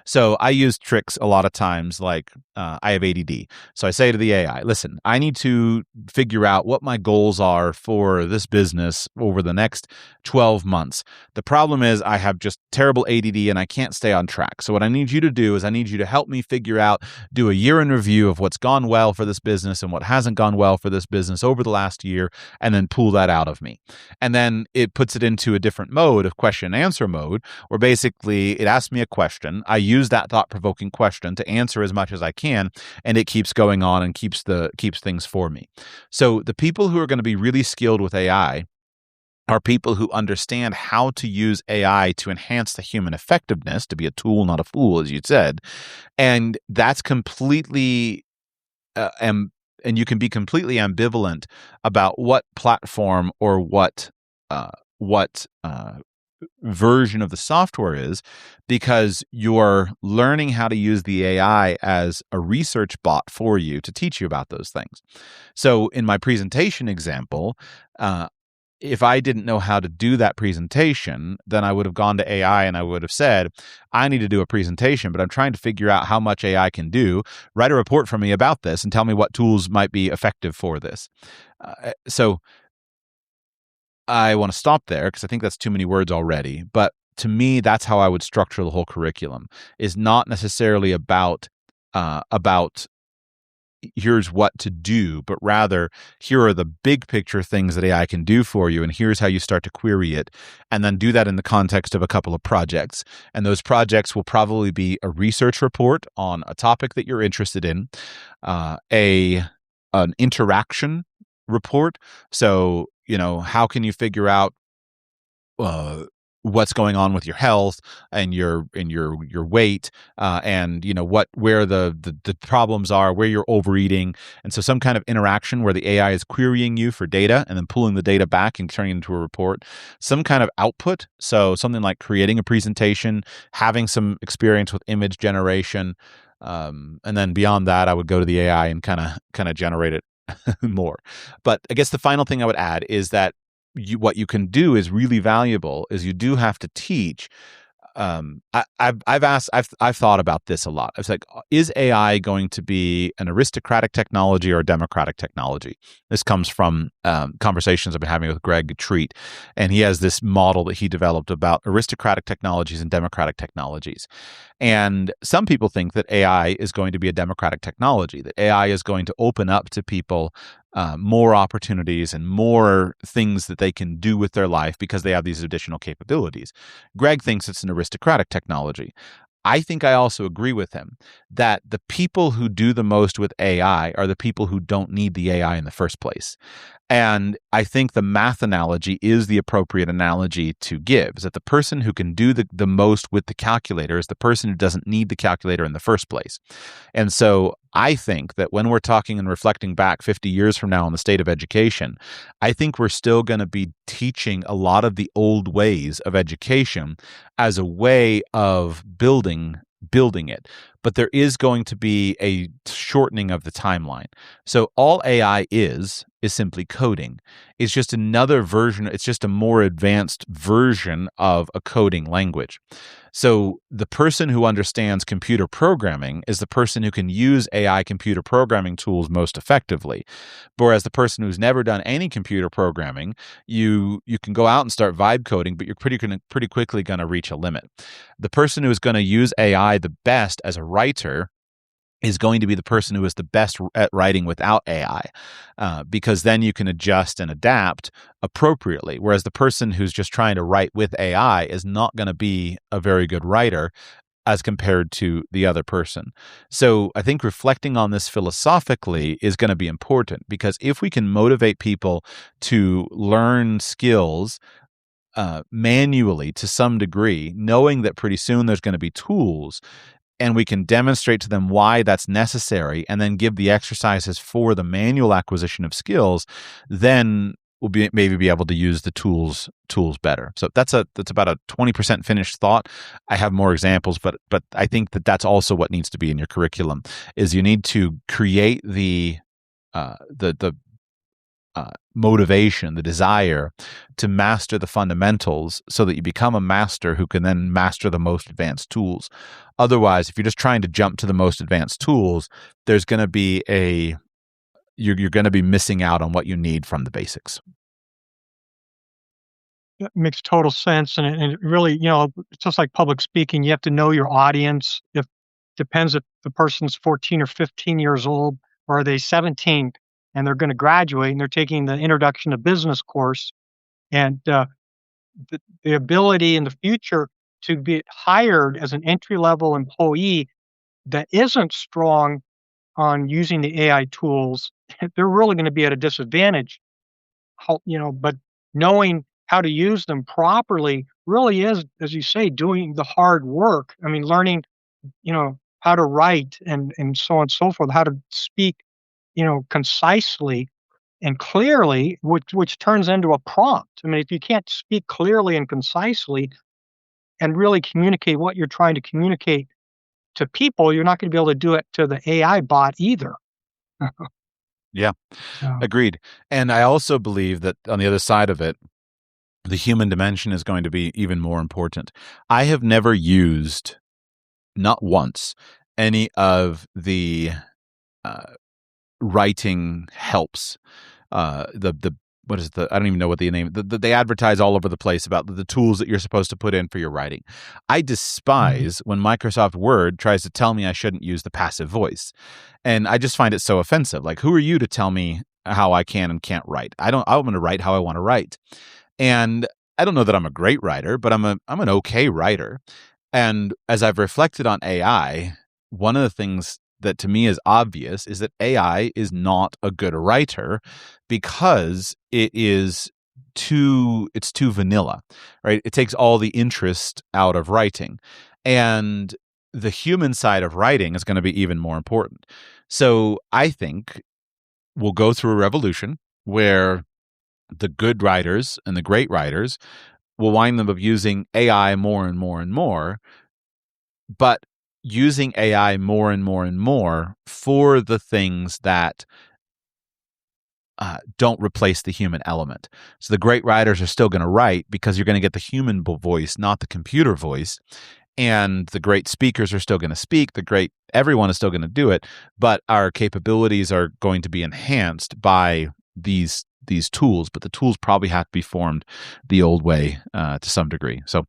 So I use tricks a lot of times, like I have ADD. So I say to the AI, listen, I need to figure out what my goals are for this business over the next 12 months. The problem is I have just terrible ADD and I can't stay on track. So what I need you to do is I need you to help me figure out, do a year in review of what's gone well for this business and what hasn't gone well for this business over the last year, and then pull that out of me. And then it puts it into a different mode of question and answer mode, where basically it asks me a question. I use that thought-provoking question to answer as much as I can, and it keeps going on and keeps things for me. So the people who are going to be really skilled with AI are people who understand how to use AI to enhance the human effectiveness, to be a tool, not a fool, as you said. And that's completely and you can be completely ambivalent about what platform or what version of the software is, because you're learning how to use the AI as a research bot for you to teach you about those things. So in my presentation example, if I didn't know how to do that presentation, then I would have gone to AI and I would have said, I need to do a presentation, but I'm trying to figure out how much AI can do. Write a report for me about this and tell me what tools might be effective for this. So I want to stop there because I think that's too many words already. But to me, that's how I would structure the whole curriculum, is not necessarily about here's what to do, but rather here are the big picture things that AI can do for you, and here's how you start to query it, and then do that in the context of a couple of projects. And those projects will probably be a research report on a topic that you're interested in, an interaction report. So, how can you figure out what's going on with your health and your weight, and where the problems are, where you're overeating. And so some kind of interaction where the AI is querying you for data and then pulling the data back and turning it into a report. Some kind of output, so something like creating a presentation, having some experience with image generation, and then beyond that I would go to the AI and kind of generate it more. But I guess the final thing I would add is that what you can do is really valuable, is you do have to teach. I've thought about this a lot. I was like, is AI going to be an aristocratic technology or a democratic technology? This comes from conversations I've been having with Greg Treat, and he has this model that he developed about aristocratic technologies and democratic technologies. And some people think that AI is going to be a democratic technology, that AI is going to open up to people more opportunities and more things that they can do with their life because they have these additional capabilities. Greg thinks it's an aristocratic technology. I think I also agree with him that the people who do the most with AI are the people who don't need the AI in the first place. And I think the math analogy is the appropriate analogy to give, is that the person who can do the most with the calculator is the person who doesn't need the calculator in the first place. And so I think that when we're talking and reflecting back 50 years from now on the state of education, I think we're still going to be teaching a lot of the old ways of education as a way of building it. But there is going to be a shortening of the timeline. So all AI is simply coding. It's just another version. It's just a more advanced version of a coding language. So the person who understands computer programming is the person who can use AI computer programming tools most effectively. Whereas the person who's never done any computer programming, you can go out and start vibe coding, but you're pretty quickly going to reach a limit. The person who is going to use AI the best as a writer is going to be the person who is the best at writing without AI, because then you can adjust and adapt appropriately. Whereas the person who's just trying to write with AI is not going to be a very good writer as compared to the other person. So I think reflecting on this philosophically is going to be important, because if we can motivate people to learn skills manually to some degree, knowing that pretty soon there's going to be tools, and we can demonstrate to them why that's necessary, and then give the exercises for the manual acquisition of skills, then we'll maybe be able to use the tools better. So that's about a 20% finished thought. I have more examples, but I think that's also what needs to be in your curriculum, is you need to create the motivation, the desire to master the fundamentals so that you become a master who can then master the most advanced tools. Otherwise, if you're just trying to jump to the most advanced tools, there's going to be you're going to be missing out on what you need from the basics. That makes total sense. And it really, it's just like public speaking. You have to know your audience. Depends if the person's 14 or 15 years old, or are they 17 and they're going to graduate and they're taking the Introduction to Business course. And the ability in the future to be hired as an entry-level employee that isn't strong on using the AI tools, they're really going to be at a disadvantage. But knowing how to use them properly really is, as you say, doing the hard work. I mean, learning, how to write and so on and so forth, how to speak, concisely and clearly, which turns into a prompt. I mean, if you can't speak clearly and concisely and really communicate what you're trying to communicate to people, you're not going to be able to do it to the AI bot either. Yeah, agreed. And I also believe that on the other side of it, the human dimension is going to be even more important. I have never used, not once, any of the writing helps. What is I don't even know what the name. They advertise all over the place about the tools that you're supposed to put in for your writing. I despise when Microsoft Word tries to tell me I shouldn't use the passive voice, and I just find it so offensive. Like, who are you to tell me how I can and can't write? I'm going to write how I want to write, and I don't know that I'm a great writer, but I'm an okay writer. And as I've reflected on AI, one of the things that to me is obvious is that AI is not a good writer because it's too vanilla, right? It takes all the interest out of writing, and the human side of writing is going to be even more important. So I think we'll go through a revolution where the good writers and the great writers will wind up using AI more and more and more, but using AI more and more and more for the things that don't replace the human element. So the great writers are still going to write because you're going to get the human voice, not the computer voice. And the great speakers are still going to speak. Everyone is still going to do it, but our capabilities are going to be enhanced by these tools, but the tools probably have to be formed the old way to some degree. So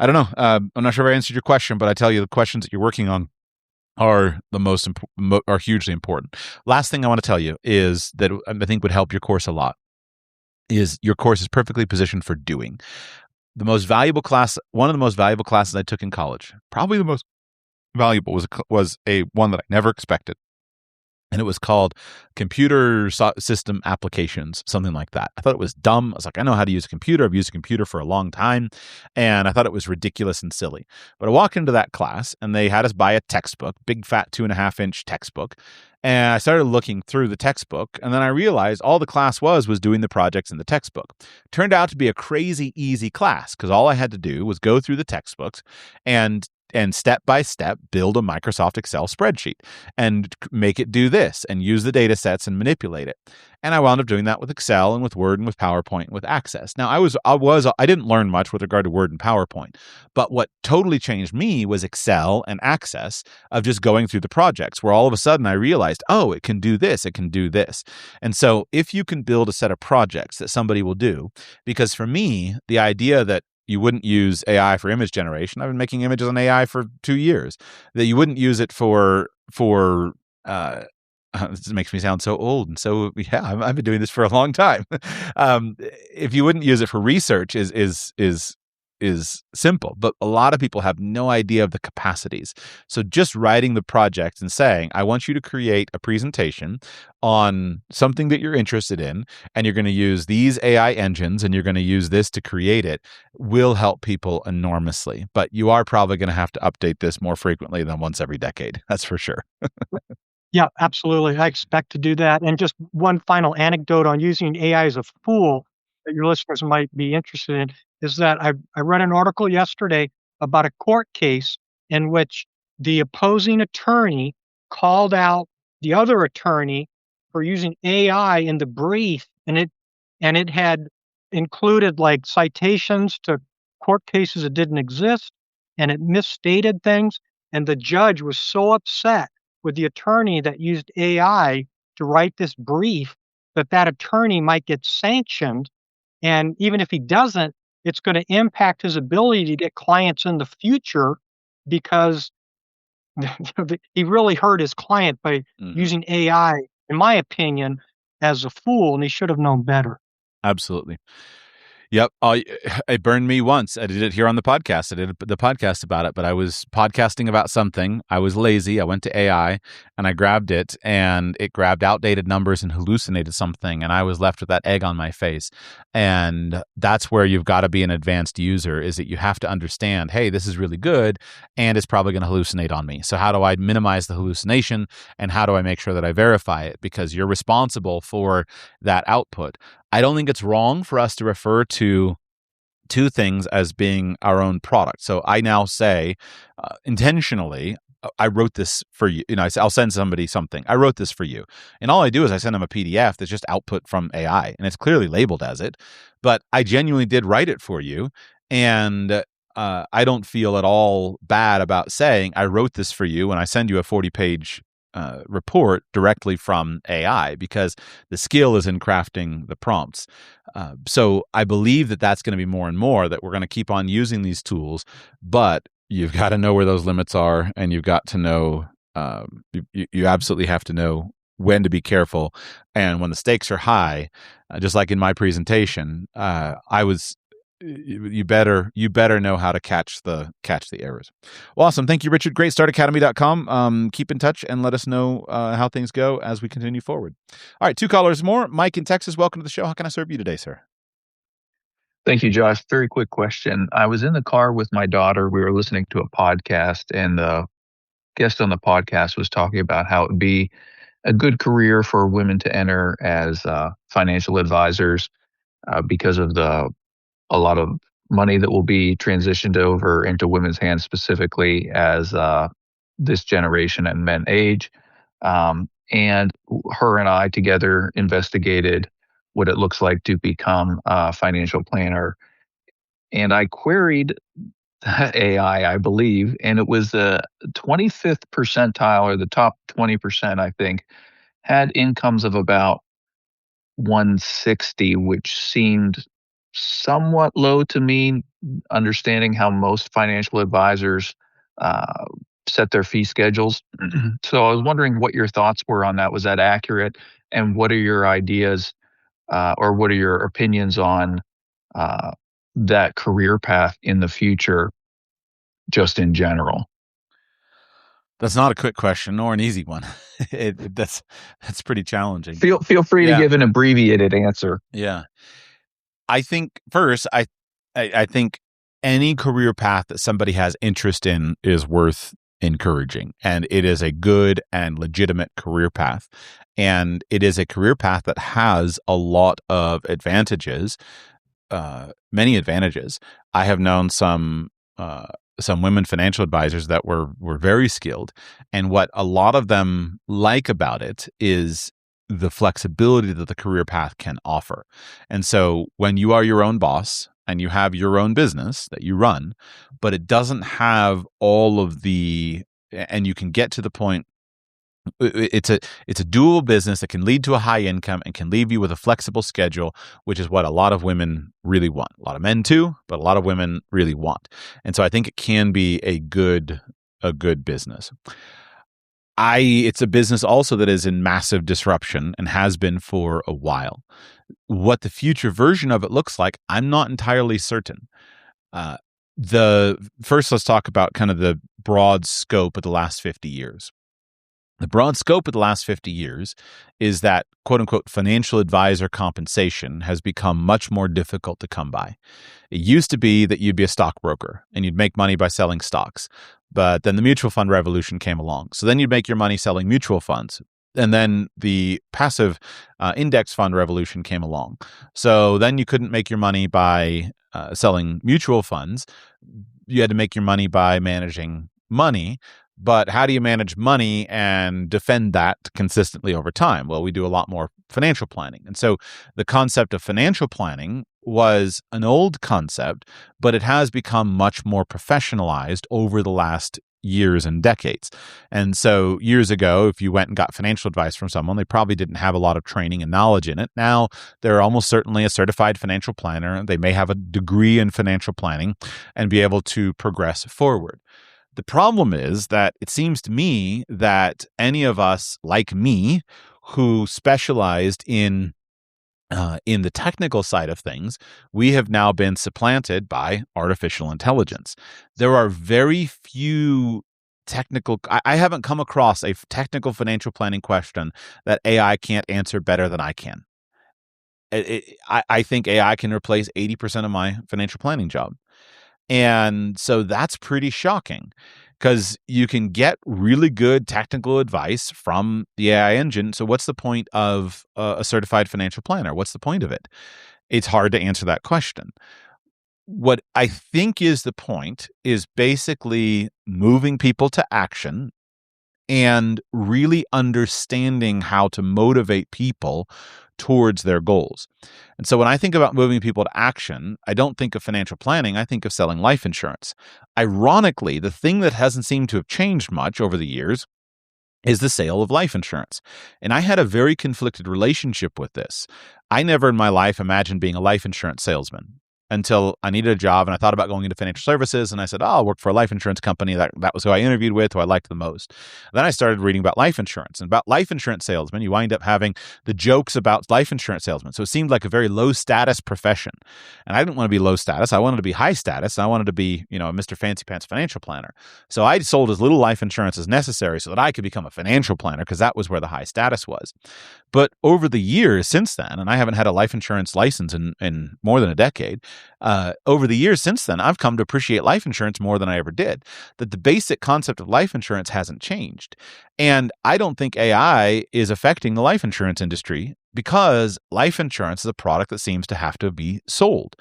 I don't know. I'm not sure if I answered your question, but I tell you the questions that you're working on are are hugely important. Last thing I want to tell you is that I think would help your course a lot is your course is perfectly positioned for doing. One of the most valuable classes I took in college, probably the most valuable, was a one that I never expected. And it was called Computer System Applications, something like that. I thought it was dumb. I was like, I know how to use a computer. I've used a computer for a long time. And I thought it was ridiculous and silly. But I walked into that class and they had us buy a textbook, big fat 2.5-inch textbook. And I started looking through the textbook. And then I realized all the class was doing the projects in the textbook. Turned out to be a crazy easy class because all I had to do was go through the textbooks and step by step build a Microsoft Excel spreadsheet and make it do this and use the data sets and manipulate it. And I wound up doing that with Excel and with Word and with PowerPoint and with Access. Now I didn't learn much with regard to Word and PowerPoint, but what totally changed me was Excel and Access of just going through the projects where all of a sudden I realized, oh, it can do this, it can do this. And so if you can build a set of projects that somebody will do, because for me, the idea that you wouldn't use AI for image generation. I've been making images on AI for 2 years. That you wouldn't use it for this makes me sound so old. And so, yeah, I've been doing this for a long time. If you wouldn't use it for research is simple, but a lot of people have no idea of the capacities. So just writing the project and saying, I want you to create a presentation on something that you're interested in, and you're going to use these AI engines, and you're going to use this to create it, will help people enormously. But you are probably going to have to update this more frequently than once every decade. That's for sure. Yeah, absolutely. I expect to do that. And just one final anecdote on using AI as a fool that your listeners might be interested in is that I read an article yesterday about a court case in which the opposing attorney called out the other attorney for using AI in the brief, and it had included like citations to court cases that didn't exist, and it misstated things. And the judge was so upset with the attorney that used AI to write this brief that attorney might get sanctioned. And even if he doesn't, it's going to impact his ability to get clients in the future because he really hurt his client by using AI, in my opinion, as a fool, and he should have known better. Absolutely. Yep. It burned me once. I did it here on the podcast. I did the podcast about it, but I was podcasting about something. I was lazy. I went to AI and I grabbed it, and it grabbed outdated numbers and hallucinated something. And I was left with that egg on my face. And that's where you've got to be an advanced user, is that you have to understand, hey, this is really good and it's probably going to hallucinate on me. So how do I minimize the hallucination, and how do I make sure that I verify it? Because you're responsible for that output. I don't think it's wrong for us to refer to two things as being our own product. So I now say intentionally, I wrote this for you. I'll send somebody something. I wrote this for you. And all I do is I send them a PDF that's just output from AI, and it's clearly labeled as it. But I genuinely did write it for you. And I don't feel at all bad about saying I wrote this for you, and I send you a 40-page report directly from AI, because the skill is in crafting the prompts. So I believe that that's going to be more and more, that we're going to keep on using these tools, but you've got to know where those limits are, and you've got to know, you absolutely have to know when to be careful. And when the stakes are high, just like in my presentation, you better know how to catch the errors. Well, awesome. Thank you, Richard. GreatStartAcademy.com. Keep in touch and let us know how things go as we continue forward. All right, 2 callers more. Mike in Texas, welcome to the show. How can I serve you today, sir? Thank you, Josh. Very quick question. I was in the car with my daughter. We were listening to a podcast, and the guest on the podcast was talking about how it would be a good career for women to enter as financial advisors because of a lot of money that will be transitioned over into women's hands, specifically as this generation and men age. And her and I together investigated what it looks like to become a financial planner. And I queried AI, I believe, and it was the 25th percentile, or the top 20%, I think, had incomes of about 160, which seemed somewhat low to me, understanding how most financial advisors set their fee schedules. So I was wondering what your thoughts were on that. Was that accurate? And what are your ideas or what are your opinions on that career path in the future, just in general? That's not a quick question nor an easy one. That's pretty challenging. Feel free to give an abbreviated answer. Yeah. I think first, I think any career path that somebody has interest in is worth encouraging, and it is a good and legitimate career path, and it is a career path that has a lot of advantages, many advantages. I have known some women financial advisors that were very skilled, and what a lot of them like about it is the flexibility that the career path can offer. And so when you are your own boss and you have your own business that you run, but it doesn't have all of and you can get to the point, it's a dual business that can lead to a high income and can leave you with a flexible schedule, which is what a lot of women really want. A lot of men too, but a lot of women really want. And so I think it can be a good business. It's a business also that is in massive disruption and has been for a while. What the future version of it looks like, I'm not entirely certain. First, let's talk about kind of the broad scope of the last 50 years. The broad scope of the last 50 years is that, quote unquote, financial advisor compensation has become much more difficult to come by. It used to be that you'd be a stockbroker and you'd make money by selling stocks. But then the mutual fund revolution came along. So then you'd make your money selling mutual funds. And then the passive index fund revolution came along. So then you couldn't make your money by selling mutual funds. You had to make your money by managing money. But how do you manage money and defend that consistently over time? Well, we do a lot more financial planning. And so the concept of financial planning was an old concept, but it has become much more professionalized over the last years and decades. And so years ago, if you went and got financial advice from someone, they probably didn't have a lot of training and knowledge in it. Now, they're almost certainly a certified financial planner. They may have a degree in financial planning and be able to progress forward. The problem is that it seems to me that any of us like me who specialized in the technical side of things, we have now been supplanted by artificial intelligence. There are very few I haven't come across a technical financial planning question that AI can't answer better than I can. I think AI can replace 80% of my financial planning job. And so that's pretty shocking because you can get really good technical advice from the AI engine. So what's the point of a certified financial planner? What's the point of it? It's hard to answer that question. What I think is the point is basically moving people to action and really understanding how to motivate people towards their goals. And so when I think about moving people to action, I don't think of financial planning. I think of selling life insurance. Ironically, the thing that hasn't seemed to have changed much over the years is the sale of life insurance. And I had a very conflicted relationship with this. I never in my life imagined being a life insurance salesman until I needed a job and I thought about going into financial services. And I said, I'll work for a life insurance company. That was who I interviewed with, who I liked the most. Then I started reading about life insurance and about life insurance salesmen. You wind up having the jokes about life insurance salesmen. So it seemed like a very low status profession. And I didn't want to be low status. I wanted to be high status. And I wanted to be, a Mr. Fancy Pants financial planner. So I sold as little life insurance as necessary so that I could become a financial planner because that was where the high status was. But over the years since then, and I haven't had a life insurance license in more than a decade, over the years since then, I've come to appreciate life insurance more than I ever did. That the basic concept of life insurance hasn't changed. And I don't think AI is affecting the life insurance industry because life insurance is a product that seems to have to be sold.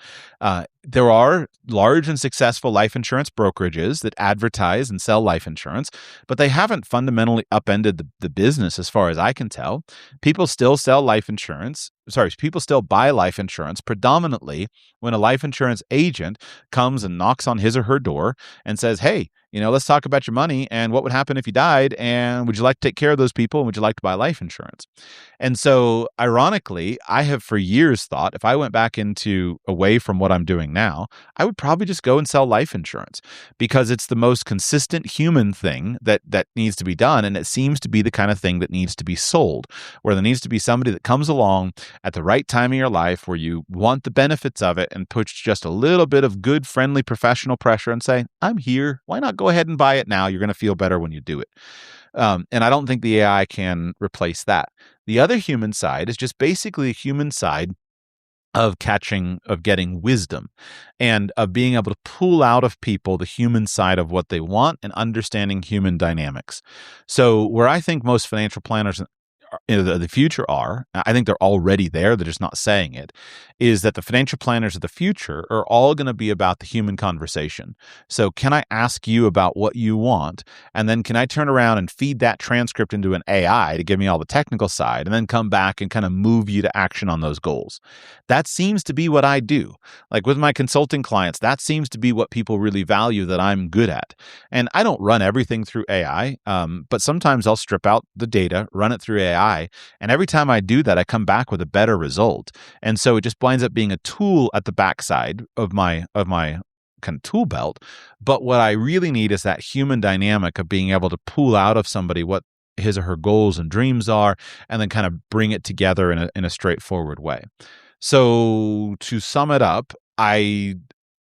There are large and successful life insurance brokerages that advertise and sell life insurance, but they haven't fundamentally upended the business as far as I can tell. People still sell life insurance. People still buy life insurance predominantly when a life insurance agent comes and knocks on his or her door and says, hey, let's talk about your money and what would happen if you died, and would you like to take care of those people, and would you like to buy life insurance? And so, ironically, I have for years thought if I went back away from what I'm doing now, I would probably just go and sell life insurance, because it's the most consistent human thing that needs to be done, and it seems to be the kind of thing that needs to be sold, where there needs to be somebody that comes along at the right time in your life where you want the benefits of it and puts just a little bit of good, friendly, professional pressure and say, I'm here. Why not go ahead and buy it now? You're going to feel better when you do it. And I don't think the AI can replace that. The other human side is just basically a human side of getting wisdom, and of being able to pull out of people the human side of what they want, and understanding human dynamics. So where I think most financial planners in the future I think they're already there, they're just not saying it, is that the financial planners of the future are all going to be about the human conversation. So can I ask you about what you want? And then can I turn around and feed that transcript into an AI to give me all the technical side, and then come back and kind of move you to action on those goals? That seems to be what I do. Like with my consulting clients, that seems to be what people really value that I'm good at. And I don't run everything through AI, but sometimes I'll strip out the data, run it through AI, and every time I do that, I come back with a better result. And so it just winds up being a tool at the backside of my kind of tool belt. But what I really need is that human dynamic of being able to pull out of somebody what his or her goals and dreams are, and then kind of bring it together in a straightforward way. So to sum it up,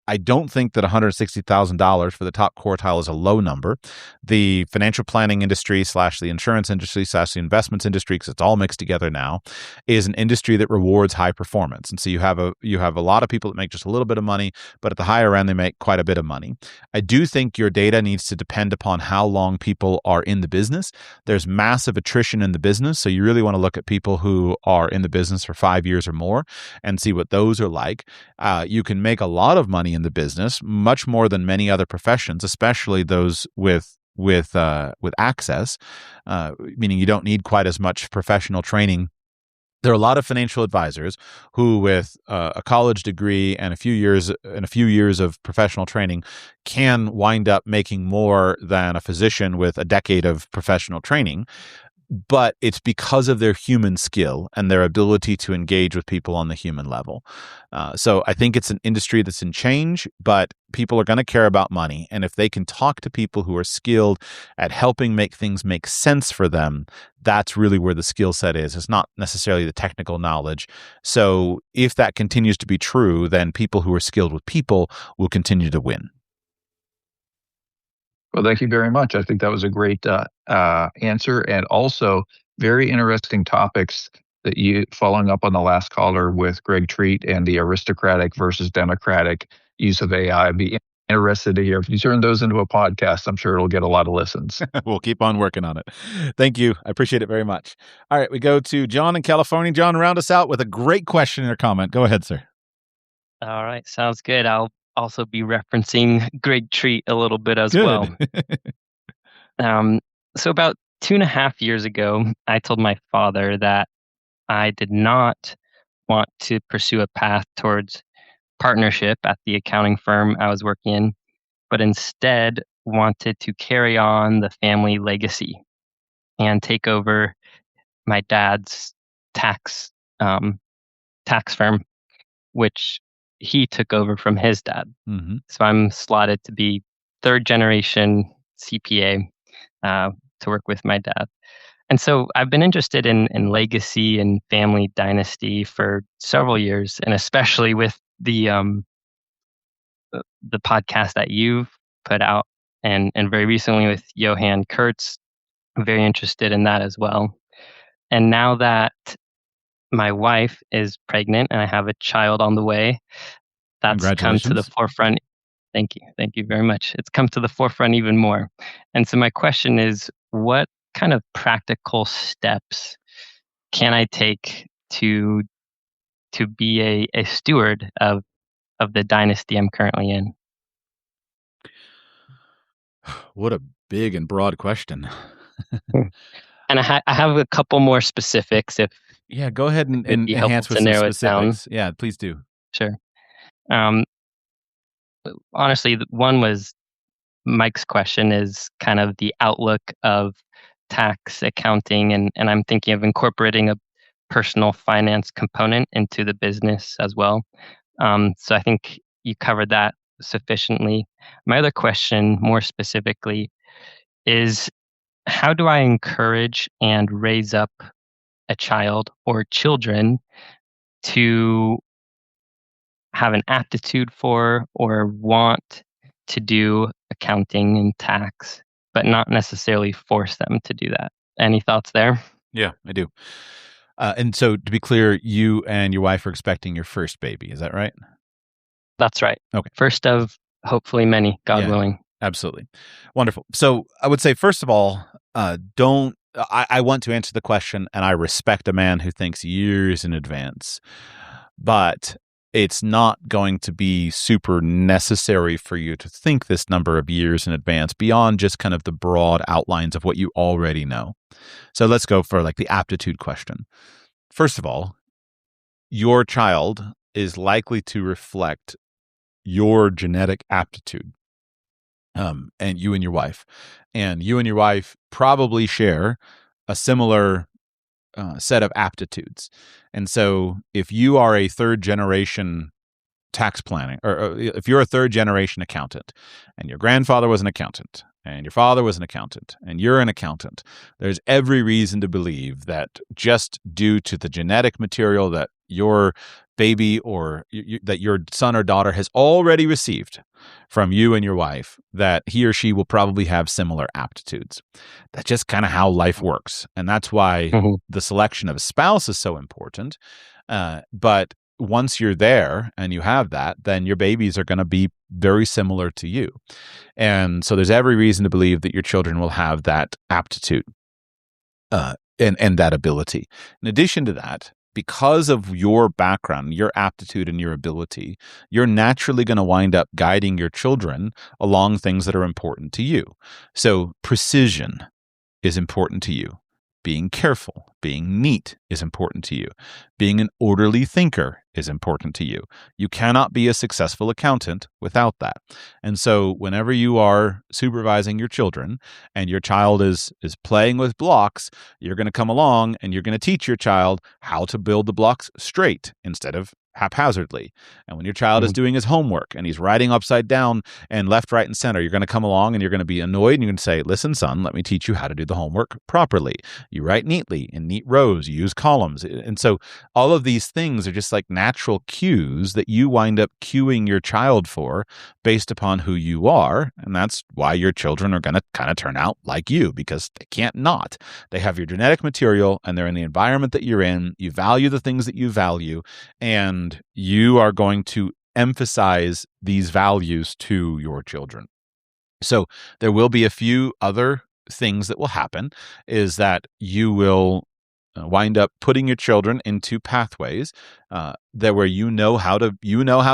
I don't think that $160,000 for the top quartile is a low number. The financial planning industry / the insurance industry / the investments industry, because it's all mixed together now, is an industry that rewards high performance. And so you have a lot of people that make just a little bit of money, but at the higher end, they make quite a bit of money. I do think your data needs to depend upon how long people are in the business. There's massive attrition in the business, so you really want to look at people who are in the business for 5 years or more and see what those are like. You can make a lot of money in the business, much more than many other professions, especially those with access, meaning you don't need quite as much professional training. There are a lot of financial advisors who, with a college degree and a few years of professional training, can wind up making more than a physician with a decade of professional training. But it's because of their human skill and their ability to engage with people on the human level. So I think it's an industry that's in change, but people are going to care about money. And if they can talk to people who are skilled at helping make things make sense for them, that's really where the skill set is. It's not necessarily the technical knowledge. So if that continues to be true, then people who are skilled with people will continue to win. Well, thank you very much. I think that was a great answer, and also very interesting topics that you, following up on the last caller with Greg Treat and the aristocratic versus democratic use of AI. I'd be interested to hear if you turn those into a podcast. I'm sure it'll get a lot of listens. We'll keep on working on it. Thank you. I appreciate it very much. All right, we go to John in California. John, round us out with a great question or comment. Go ahead, sir. All right, sounds good. I'll also be referencing Greg Treat a little bit as well. So about 2.5 years ago, I told my father that I did not want to pursue a path towards partnership at the accounting firm I was working in, but instead wanted to carry on the family legacy and take over my dad's tax firm, which he took over from his dad. Mm-hmm. So I'm slotted to be third generation CPA to work with my dad. And so I've been interested in legacy and family dynasty for several years, and especially with the podcast that you've put out, and very recently with Johan Kurtz. I'm very interested in that as well. And now that my wife is pregnant and I have a child on the way, that's come to the forefront. Thank you very much. It's come to the forefront even more. And so my question is, what kind of practical steps can I take to be a steward of the dynasty I'm currently in? What a big and broad question. And I have a couple more specifics if go ahead and enhance with some specifics. Yeah, please do. Sure. Honestly, one was Mike's question is kind of the outlook of tax accounting, and I'm thinking of incorporating a personal finance component into the business as well. So I think you covered that sufficiently. My other question, more specifically, is how do I encourage and raise up a child or children to have an aptitude for or want to do accounting and tax, but not necessarily force them to do that? Any thoughts there? Yeah, I do. And so to be clear, you and your wife are expecting your first baby. Is that right? That's right. Okay. First of hopefully many, God willing. Absolutely. Wonderful. So I would say, first of all, I want to answer the question, and I respect a man who thinks years in advance, but it's not going to be super necessary for you to think this number of years in advance beyond just kind of the broad outlines of what you already know. So let's go for like the aptitude question. First of all, your child is likely to reflect your genetic aptitude. And you and your wife. And you and your wife probably share a similar set of aptitudes. And so if you are a third generation tax planning, or if you're a third generation accountant and your grandfather was an accountant and your father was an accountant and you're an accountant, there's every reason to believe that just due to the genetic material that your baby or that your son or daughter has already received from you and your wife, that he or she will probably have similar aptitudes. That's just kind of how life works. And that's why the selection of a spouse is so important. But once you're there and you have that, then your babies are going to be very similar to you. And so there's every reason to believe that your children will have that aptitude and that ability. In addition to that, because of your background, your aptitude, and your ability, you're naturally going to wind up guiding your children along things that are important to you. So precision is important to you. Being careful, being neat is important to you. Being an orderly thinker is important to you. You cannot be a successful accountant without that. And so whenever you are supervising your children and your child is playing with blocks, you're going to come along and you're going to teach your child how to build the blocks straight instead of haphazardly. And when your child is doing his homework and he's writing upside down and left, right, and center, you're going to come along and you're going to be annoyed and you're going to say, listen, son, let me teach you how to do the homework properly. You write neatly in neat rows, you use columns. And so all of these things are just like natural cues that you wind up cueing your child for based upon who you are. And that's why your children are going to kind of turn out like you, because they can't not. They have your genetic material and they're in the environment that you're in. You value the things that you value, and you are going to emphasize these values to your children. So there will be a few other things that will happen, is that you will wind up putting your children into pathways that where you know how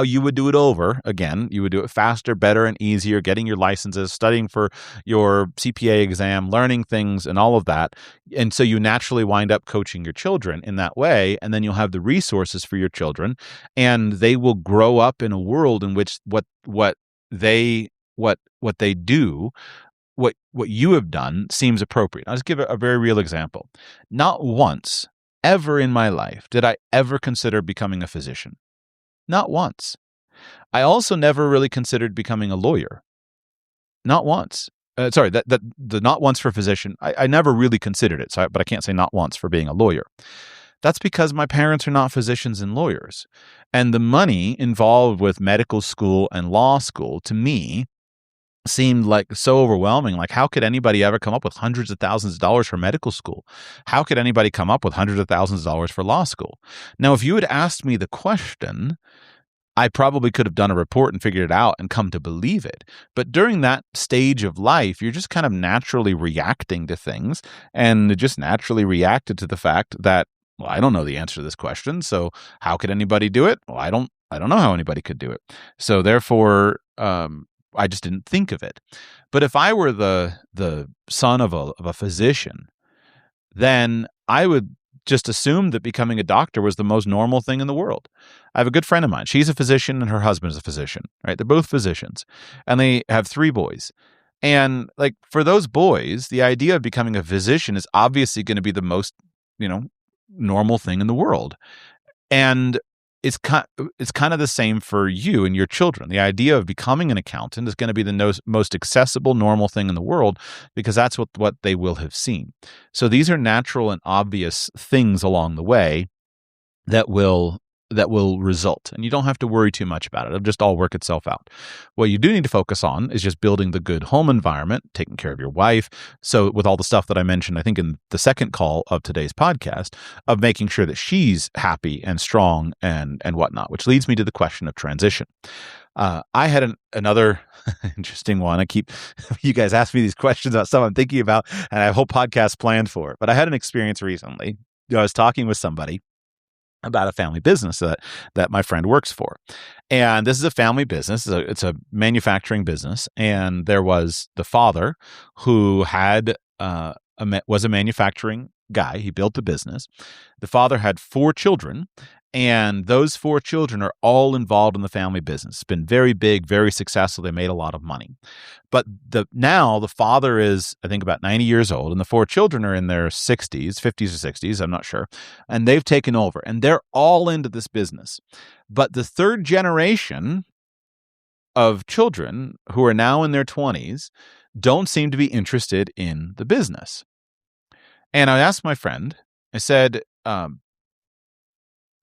you would do it over again. You would do it faster, better, and easier, getting your licenses, studying for your CPA exam, learning things and all of that. And so you naturally wind up coaching your children in that way. And then you'll have the resources for your children, and they will grow up in a world in which what they do, what you have done seems appropriate. I'll just give a very real example. Not once ever in my life did I ever consider becoming a physician. Not once. I also never really considered becoming a lawyer. Not once. The not once for physician. I never really considered it, but I can't say not once for being a lawyer. That's because my parents are not physicians and lawyers. And the money involved with medical school and law school, to me, seemed like so overwhelming. Like, how could anybody ever come up with hundreds of thousands of dollars for medical school? How could anybody come up with hundreds of thousands of dollars for law school? Now, if you had asked me the question, I probably could have done a report and figured it out and come to believe it. But during that stage of life, you're just kind of naturally reacting to things, and just naturally reacted to the fact that, well, I don't know the answer to this question, so how could anybody do it? Well, I don't know how anybody could do it. So therefore, I just didn't think of it. But if I were the son of a physician, then I would just assume that becoming a doctor was the most normal thing in the world. I have a good friend of mine. She's a physician and her husband is a physician, right? They're both physicians, and they have 3 boys. And like for those boys, the idea of becoming a physician is obviously going to be the most, normal thing in the world. And it's kind of the same for you and your children. The idea of becoming an accountant is going to be the most accessible, normal thing in the world because that's what they will have seen. So these are natural and obvious things along the way that will result. And you don't have to worry too much about it. It'll just all work itself out. What you do need to focus on is just building the good home environment, taking care of your wife. So with all the stuff that I mentioned, I think in the second call of today's podcast, of making sure that she's happy and strong and whatnot, which leads me to the question of transition. I had another interesting one. You guys ask me these questions about stuff I'm thinking about, and I have a whole podcast planned for it. But I had an experience recently. I was talking with somebody about a family business that my friend works for. And this is a family business. It's a manufacturing business. And there was the father who was a manufacturing guy. He built the business. The father had 4 children, and those 4 children are all involved in the family business. It's been very big, very successful. They made a lot of money. But now the father is, I think, about 90 years old, and the 4 children are in their 50s or 60s, I'm not sure. And they've taken over, and they're all into this business. But the third generation of children who are now in their 20s don't seem to be interested in the business. And I asked my friend, I said,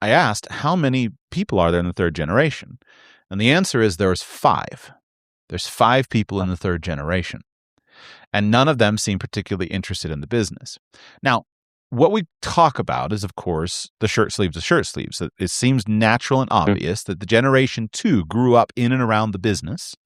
I asked, how many people are there in the third generation? And the answer is there's 5. There's 5 people in the third generation. And none of them seem particularly interested in the business. Now, what we talk about is, of course, the shirt sleeves of shirt sleeves. It seems natural and obvious that the generation 2 grew up in and around the business.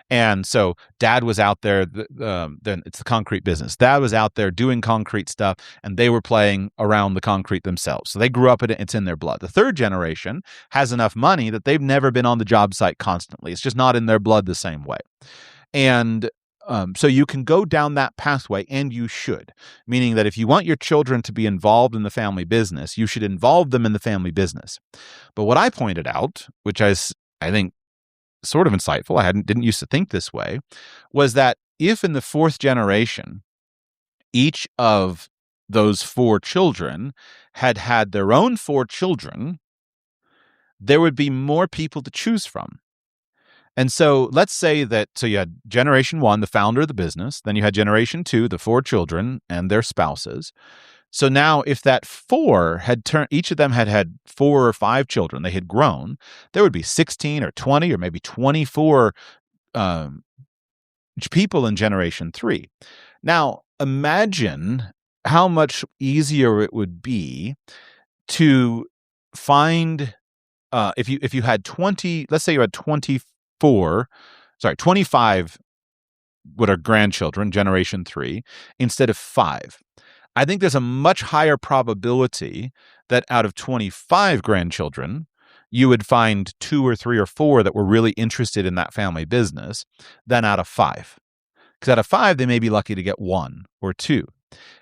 And so dad was out there, then it's the concrete business. Dad was out there doing concrete stuff, and they were playing around the concrete themselves. So they grew up in it. It's in their blood. The third generation has enough money that they've never been on the job site constantly. It's just not in their blood the same way. And so you can go down that pathway, and you should, meaning that if you want your children to be involved in the family business, you should involve them in the family business. But what I pointed out, which I think sort of insightful, I didn't used to think this way, was that if in the 4th generation, each of those 4 children had their own 4 children, there would be more people to choose from. And so let's say that, so you had generation 1, the founder of the business, then you had generation 2, the 4 children and their spouses. So now if that 4 each of them had 4 or 5 children, they had grown, there would be 16 or 20 or maybe 24 people in generation 3. Now, imagine how much easier it would be to find, if you had 20, let's say you had 25 what are grandchildren, generation 3, instead of 5. I think there's a much higher probability that out of 25 grandchildren, you would find 2 or 3 or 4 that were really interested in that family business than out of 5. Because out of 5, they may be lucky to get 1 or 2.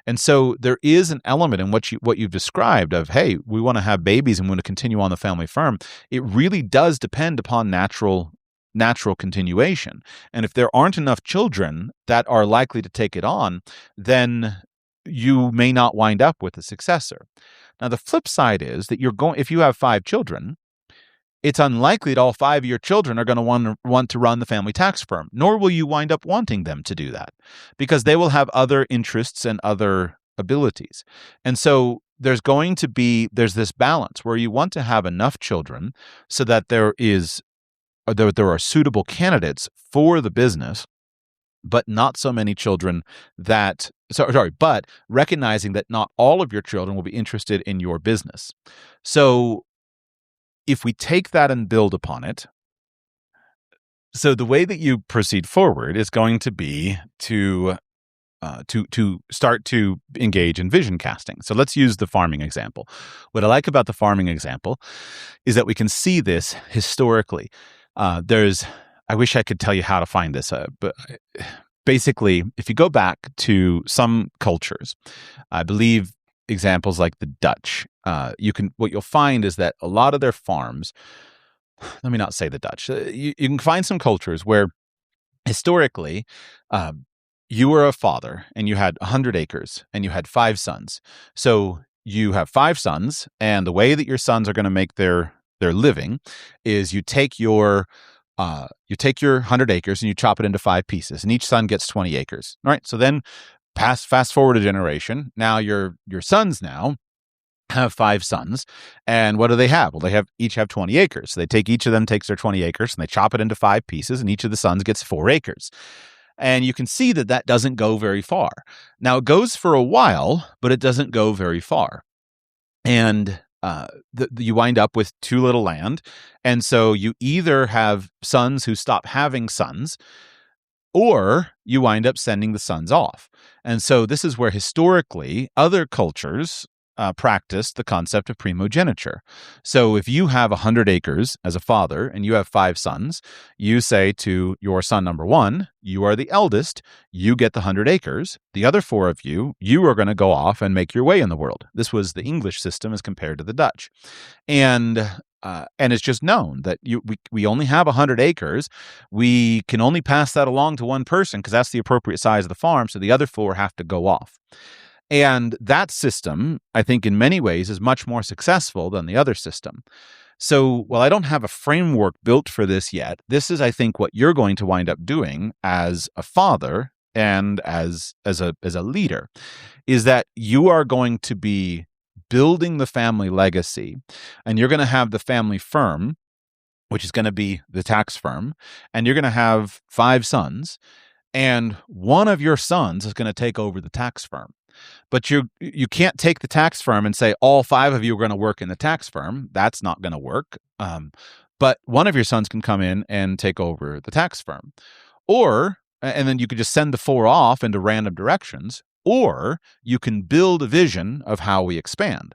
And so there is an element in what you've described of, hey, we want to have babies and we want to continue on the family farm. It really does depend upon natural continuation. And if there aren't enough children that are likely to take it on, then you may not wind up with a successor. Now, the flip side is that if you have 5 children, it's unlikely that all 5 of your children are going to want to run the family tax firm, nor will you wind up wanting them to do that because they will have other interests and other abilities. And so there's this balance where you want to have enough children so that there are suitable candidates for the business, but not so many children but recognizing that not all of your children will be interested in your business. So if we take that and build upon it, so the way that you proceed forward is going to be to start to engage in vision casting. So let's use the farming example. What I like about the farming example is that we can see this historically. I wish I could tell you how to find this, but basically, if you go back to some cultures, I believe examples like the Dutch, what you'll find is that a lot of their farms, let me not say the Dutch, you can find some cultures where historically, you were a father and you had 100 acres and you had 5 sons. So you have 5 sons, and the way that your sons are going to make their living is you take your 100 acres and you chop it into 5 pieces, and each son gets 20 acres. All right. So then fast forward a generation. Now your sons now have 5 sons, and what do they have? Well, they each have 20 acres. So each of them takes their 20 acres and they chop it into 5 pieces, and each of the sons gets 4 acres. And you can see that doesn't go very far. Now, it goes for a while, but it doesn't go very far. And you wind up with too little land. And so you either have sons who stop having sons, or you wind up sending the sons off. And so this is where historically other cultures practiced the concept of primogeniture. So if you have 100 acres as a father and you have 5 sons, you say to your son number 1, you are the eldest, you get the 100 acres. The other 4 of you are going to go off and make your way in the world. This was the English system as compared to the Dutch. And it's just known that we only have 100 acres. We can only pass that along to one person because that's the appropriate size of the farm. So the other 4 have to go off. And that system, I think, in many ways is much more successful than the other system. So while I don't have a framework built for this yet, this is, I think, what you're going to wind up doing as a father and as a leader, is that you are going to be building the family legacy, and you're going to have the family firm, which is going to be the tax firm, and you're going to have 5 sons, and one of your sons is going to take over the tax firm. But you can't take the tax firm and say all 5 of you are going to work in the tax firm. That's not going to work. But one of your sons can come in and take over the tax firm. And then you could just send the 4 off into random directions, or you can build a vision of how we expand.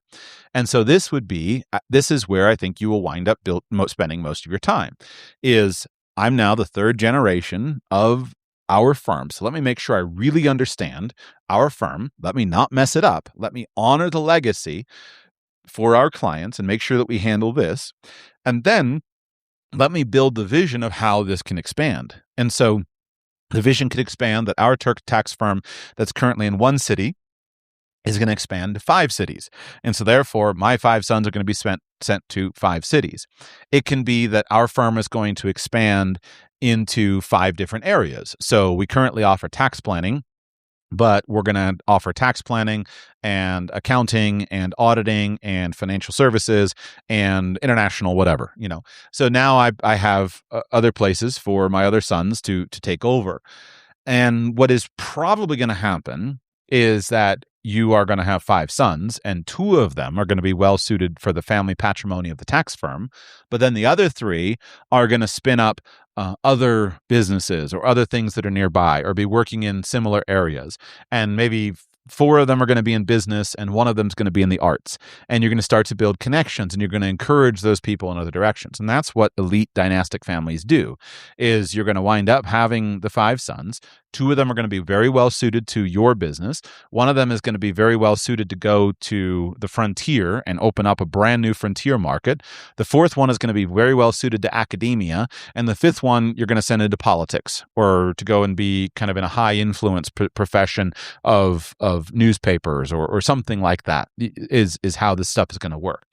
And so this is where I think you will wind up spending most of your time. I'm now the 3rd generation of our firm. So let me make sure I really understand our firm. Let me not mess it up. Let me honor the legacy for our clients and make sure that we handle this. And then let me build the vision of how this can expand. And so the vision could expand that our tax firm that's currently in 1 city is going to expand to 5 cities. And so therefore, my 5 sons are going to be sent to 5 cities. It can be that our firm is going to expand into 5 different areas. So we currently offer tax planning, but we're going to offer tax planning and accounting and auditing and financial services and international whatever, So now I have other places for my other sons to take over. And what is probably going to happen is that you are going to have 5 sons, and 2 of them are going to be well suited for the family patrimony of the tax firm. But then the other 3 are going to spin up other businesses or other things that are nearby, or be working in similar areas. And maybe 4 of them are going to be in business and 1 of them is going to be in the arts. And you're going to start to build connections, and you're going to encourage those people in other directions. And that's what elite dynastic families do, is you're going to wind up having the 5 sons. 2 of them are going to be very well suited to your business. 1 of them is going to be very well suited to go to the frontier and open up a brand new frontier market. The 4th one is going to be very well suited to academia. And the 5th one, you're going to send into politics, or to go and be kind of in a high influence profession of newspapers or something like that, is how this stuff is going to work.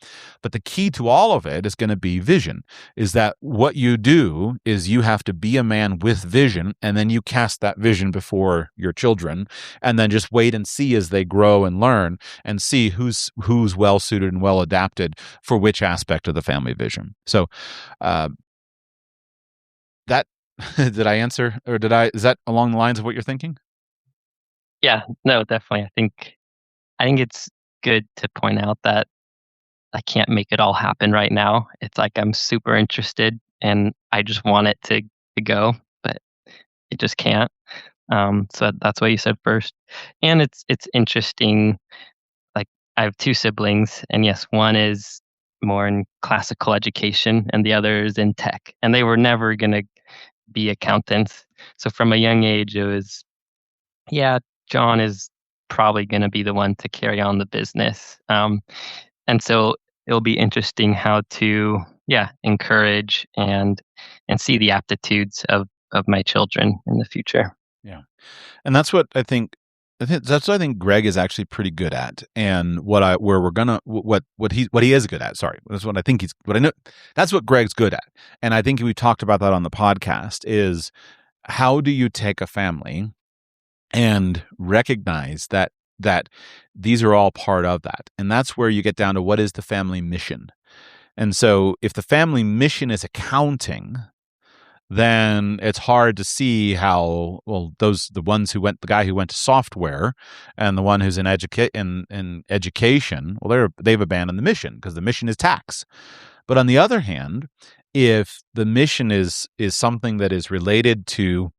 But the key to all of it is going to be vision, is that what you do is you have to be a man with vision, and then you cast that vision before your children, and then just wait and see as they grow and learn, and see who's well suited and well adapted for which aspect of the family vision. So that did I answer, or is that along the lines of what you're thinking? Yeah, no, definitely. I think it's good to point out that I can't make it all happen right now. It's like I'm super interested and I just want it to go, but it just can't. So that's what you said first. And it's interesting. Like, I have 2 siblings, and yes, one is more in classical education and the other is in tech, and they were never going to be accountants. So from a young age, it was, yeah, John is probably going to be the one to carry on the business. And so it'll be interesting how to, encourage and see the aptitudes of of my children in the future. Yeah. And that's what I think that's what I think Greg is actually pretty good at, and what he is good at. Sorry, that's what I think what I know. That's what Greg's good at, and I think we talked about that on the podcast. Is how do you take a family and recognize that these are all part of that, and that's where you get down to what is the family mission. And so, if the family mission is accounting, then it's hard to see how the guy who went to software and the one who's in education, well, they've abandoned the mission because the mission is tax. But on the other hand, if the mission is something that is related to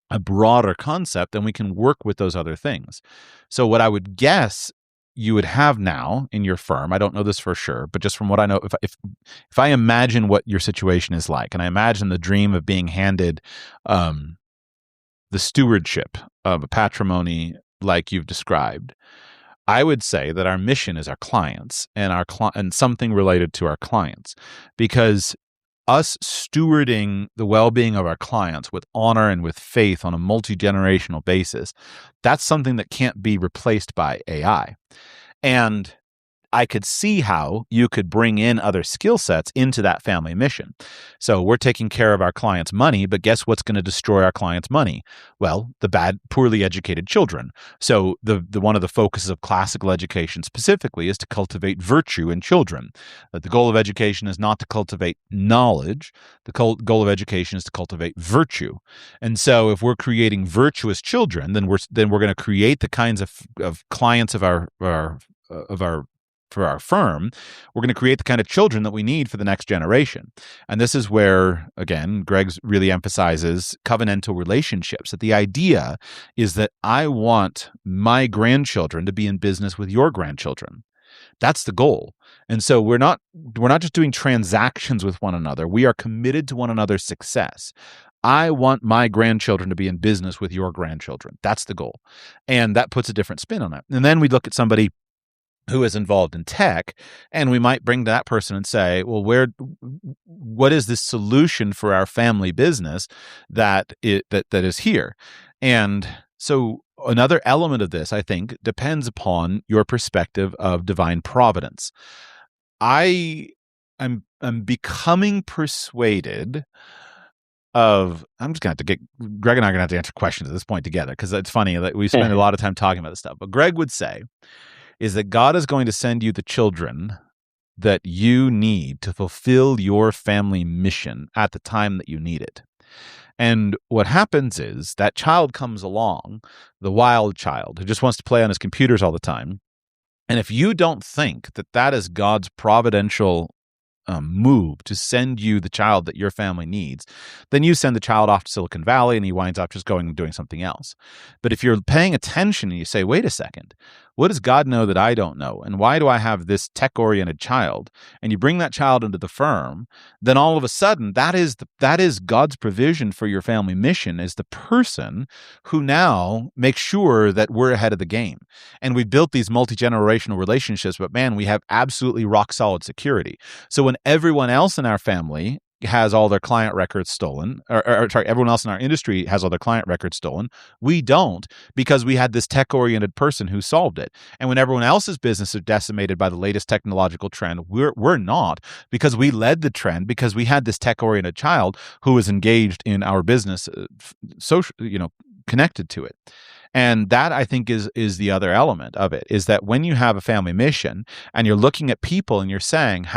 a broader concept, then we can work with those other things. So what I would guess you would have now in your firm, I don't know this for sure, but just from what I know, if I imagine what your situation is like, and I imagine the dream of being handed the stewardship of a patrimony like you've described, I would say that our mission is our clients and something related to our clients, because us stewarding the well-being of our clients with honor and with faith on a multi-generational basis, that's something that can't be replaced by AI. And I could see how you could bring in other skill sets into that family mission. So we're taking care of our clients' money, but guess what's going to destroy our clients' money? Well, the poorly educated children. So the one of the focuses of classical education specifically is to cultivate virtue in children. The goal of education is not to cultivate knowledge. The goal of education is to cultivate virtue. And so if we're creating virtuous children, then we're going to create the kinds of clients for our firm. We're going to create the kind of children that we need for the next generation. And this is where, again, Greg really emphasizes covenantal relationships. That the idea is that I want my grandchildren to be in business with your grandchildren. That's the goal. And so we're not just doing transactions with one another. We are committed to one another's success. I want my grandchildren to be in business with your grandchildren. That's the goal. And that puts a different spin on it. And then we look at somebody who is involved in tech, and we might bring that person and say, well, what is this solution for our family business that is here? And so another element of this, I think, depends upon your perspective of divine providence. I'm becoming persuaded I'm just going to have to get Greg and I are going to have to answer questions at this point together, because it's funny that we spend a lot of time talking about this stuff. But Greg would say is that God is going to send you the children that you need to fulfill your family mission at the time that you need it. And what happens is that child comes along, the wild child who just wants to play on his computers all the time. And if you don't think that is God's providential move to send you the child that your family needs, then you send the child off to Silicon Valley and he winds up just going and doing something else. But if you're paying attention and you say, wait a second, what does God know that I don't know? And why do I have this tech-oriented child? And you bring that child into the firm, then all of a sudden that is God's provision for your family mission, is the person who now makes sure that we're ahead of the game. And we built these multi-generational relationships, but man, we have absolutely rock solid security. So when everyone else in our family has all their client records stolen, everyone else in our industry has all their client records stolen, we don't, because we had this tech-oriented person who solved it. And when everyone else's business is decimated by the latest technological trend, we're not, because we led the trend, because we had this tech-oriented child who was engaged in our business, connected to it. And that, I think, is the other element of it, is that when you have a family mission and you're looking at people and you're saying,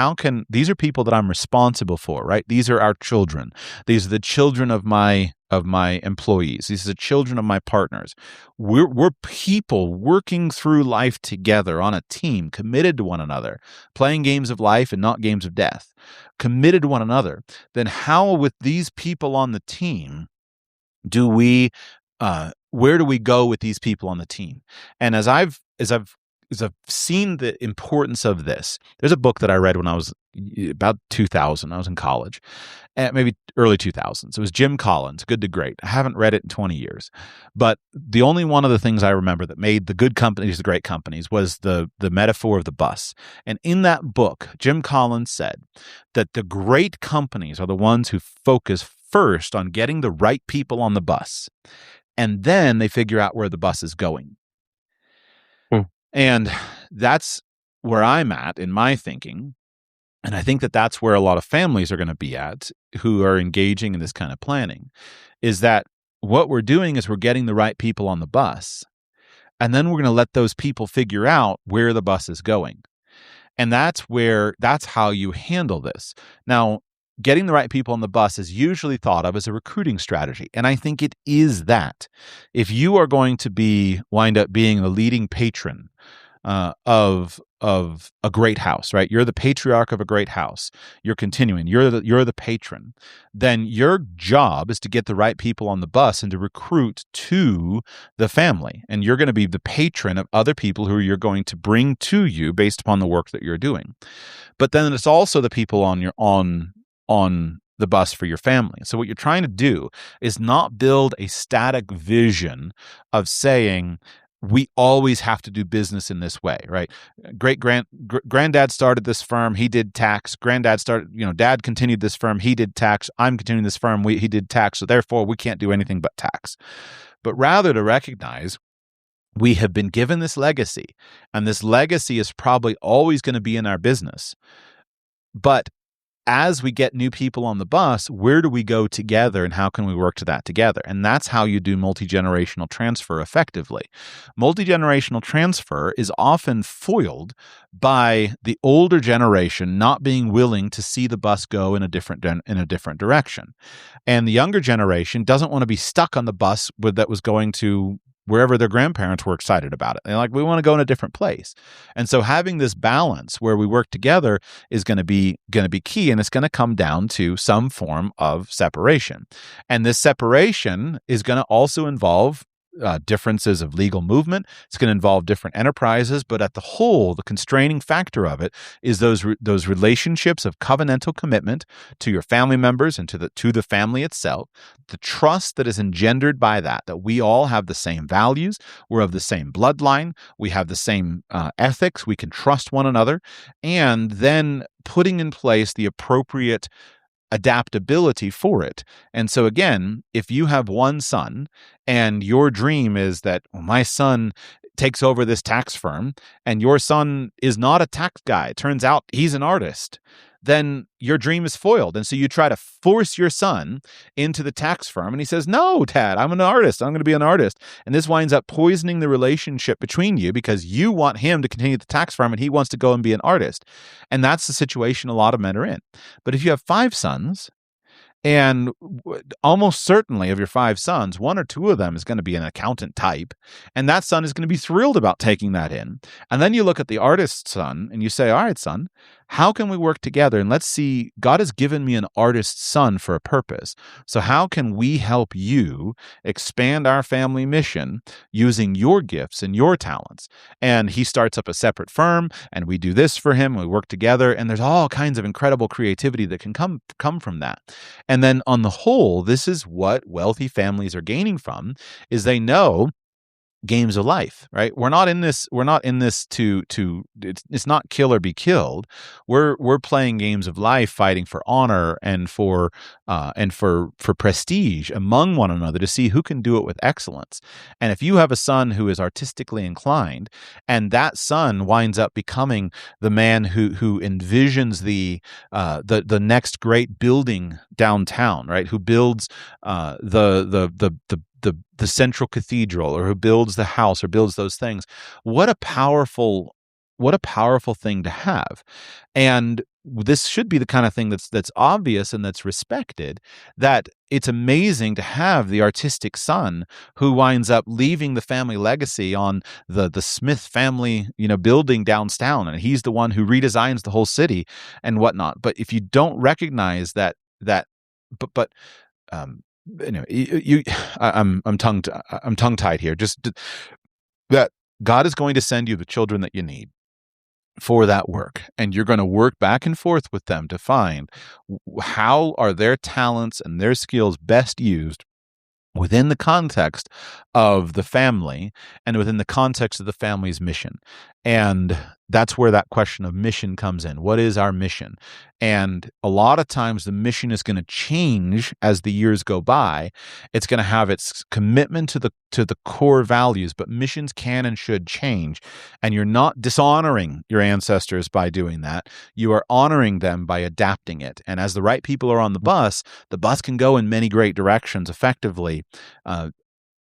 these are people that I'm responsible for, right? These are our children. These are the children of my employees. These are the children of my partners. We're people working through life together on a team, committed to one another, playing games of life and not games of death, committed to one another. Then how, with these people on the team, where do we go with these people on the team? And as I've seen the importance of this, there's a book that I read when I was about 2000. I was in college, maybe early 2000s. It was Jim Collins, Good to Great. I haven't read it in 20 years, but the only one of the things I remember that made the good companies the great companies was the metaphor of the bus. And in that book, Jim Collins said that the great companies are the ones who focus first on getting the right people on the bus, and then they figure out where the bus is going. And that's where I'm at in my thinking. And I think that that's where a lot of families are going to be at who are engaging in this kind of planning, is that what we're doing is we're getting the right people on the bus, and then we're going to let those people figure out where the bus is going. And that's how you handle this. Now, getting the right people on the bus is usually thought of as a recruiting strategy. And I think it is that. If you are going to wind up being the leading patron of a great house, right? You're the patriarch of a great house. You're continuing. You're the patron. Then your job is to get the right people on the bus and to recruit to the family. And you're going to be the patron of other people who you're going to bring to you based upon the work that you're doing. But then it's also the people on the bus for your family. So what you're trying to do is not build a static vision of saying, we always have to do business in this way, right? Granddad started this firm. He did tax. Dad continued this firm. He did tax. I'm continuing this firm. He did tax. So therefore we can't do anything but tax. But rather to recognize we have been given this legacy, and this legacy is probably always going to be in our business. But as we get new people on the bus, where do we go together and how can we work to that together? And that's how you do multi-generational transfer effectively. Multi-generational transfer is often foiled by the older generation not being willing to see the bus go in a different direction. And the younger generation doesn't want to be stuck on the bus that was going to wherever their grandparents were excited about it. They're like, we want to go in a different place. And so having this balance where we work together is going to be key, and it's going to come down to some form of separation. And this separation is going to also involve differences of legal movement. It's going to involve different enterprises, but at the whole, the constraining factor of it is those relationships of covenantal commitment to your family members and to the family itself, the trust that is engendered by that we all have the same values, we're of the same bloodline, we have the same ethics, we can trust one another, and then putting in place the appropriate adaptability for it. And so again, if you have one son and your dream is that my son takes over this tax firm and your son is not a tax guy, it turns out he's an artist, then your dream is foiled. And so you try to force your son into the tax firm and he says, no, Dad, I'm an artist. I'm going to be an artist. And this winds up poisoning the relationship between you because you want him to continue the tax firm and he wants to go and be an artist. And that's the situation a lot of men are in. But if you have 5 sons, and almost certainly of your 5 sons, 1 or 2 of them is going to be an accountant type. And that son is going to be thrilled about taking that in. And then you look at the artist's son and you say, all right, son, how can we work together? And let's see, God has given me an artist's son for a purpose. So how can we help you expand our family mission using your gifts and your talents? And he starts up a separate firm and we do this for him. We work together and there's all kinds of incredible creativity that can come from that. And then on the whole, this is what wealthy families are gaining from, is they know games of life, right? We're not in this to it's not kill or be killed. We're playing games of life, fighting for honor and for prestige among one another to see who can do it with excellence. And if you have a son who is artistically inclined and that son winds up becoming the man who envisions the next great building downtown, right? Who builds the central cathedral, or who builds the house, or builds those things. What a powerful thing to have. And this should be the kind of thing that's obvious and that's respected, that it's amazing to have the artistic son who winds up leaving the family legacy on the Smith family, building downtown, and he's the one who redesigns the whole city and whatnot. But if you don't recognize that I'm tongue-tied here. Just that God is going to send you the children that you need for that work, and you're going to work back and forth with them to find how are their talents and their skills best used within the context of the family and within the context of the family's mission. And that's where that question of mission comes in. What is our mission? And a lot of times the mission is going to change as the years go by. It's going to have its commitment to the core values, but missions can and should change. And you're not dishonoring your ancestors by doing that. You are honoring them by adapting it. And as the right people are on the bus can go in many great directions effectively.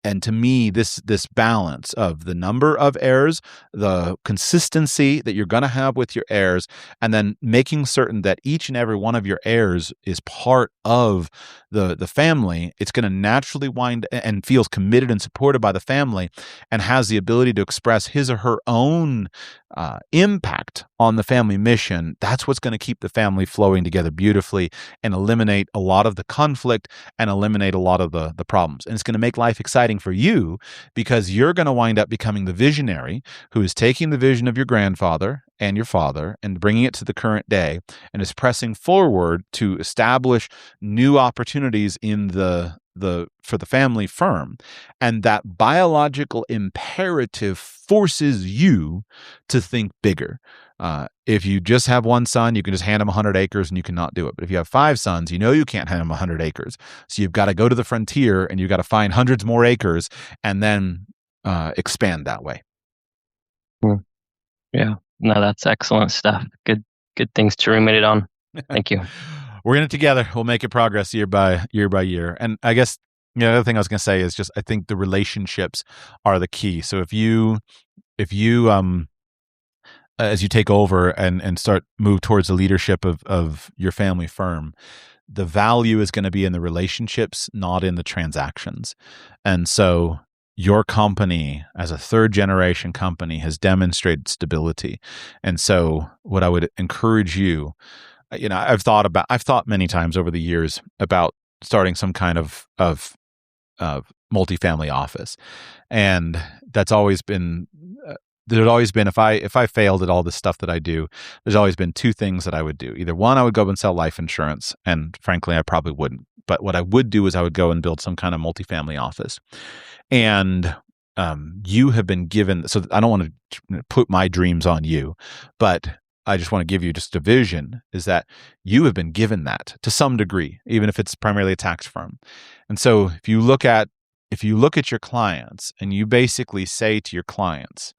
And to me, this balance of the number of heirs, the consistency that you're going to have with your heirs, and then making certain that each and every one of your heirs is part of the family, it's going to naturally wind and feels committed and supported by the family and has the ability to express his or her own impact on the family mission. That's what's going to keep the family flowing together beautifully and eliminate a lot of the conflict and eliminate a lot of the problems. And it's going to make life exciting for you because you're going to wind up becoming the visionary who is taking the vision of your grandfather and your father and bringing it to the current day and is pressing forward to establish new opportunities in for the family firm. And that biological imperative forces you to think bigger. If you just have one son, you can just hand him 100 acres and you cannot do it. But if you have 5 sons, you know you can't hand him 100 acres. So you've got to go to the frontier and you've got to find hundreds more acres and then expand that way. Yeah. No, that's excellent stuff. Good things to ruminate on. Thank you. We're in it together. We'll make it progress year by year. And I guess the other thing I was going to say is just I think the relationships are the key. So if you as you take over and start move towards the leadership of your family firm, the value is going to be in the relationships, not in the transactions. And so your company as a 3rd generation company has demonstrated stability. And so what I would encourage you, I've thought many times over the years about starting some kind of multifamily office. And that's always been, there's always been, if I failed at all the stuff that I do, there's always been 2 things that I would do. Either one, I would go and sell life insurance. And frankly, I probably wouldn't. But what I would do is I would go and build some kind of multifamily office. And you have been given, so I don't want to put my dreams on you, but I just want to give you just a vision, is that you have been given that to some degree, even if it's primarily a tax firm. And so if you look at your clients and you basically say to your clients,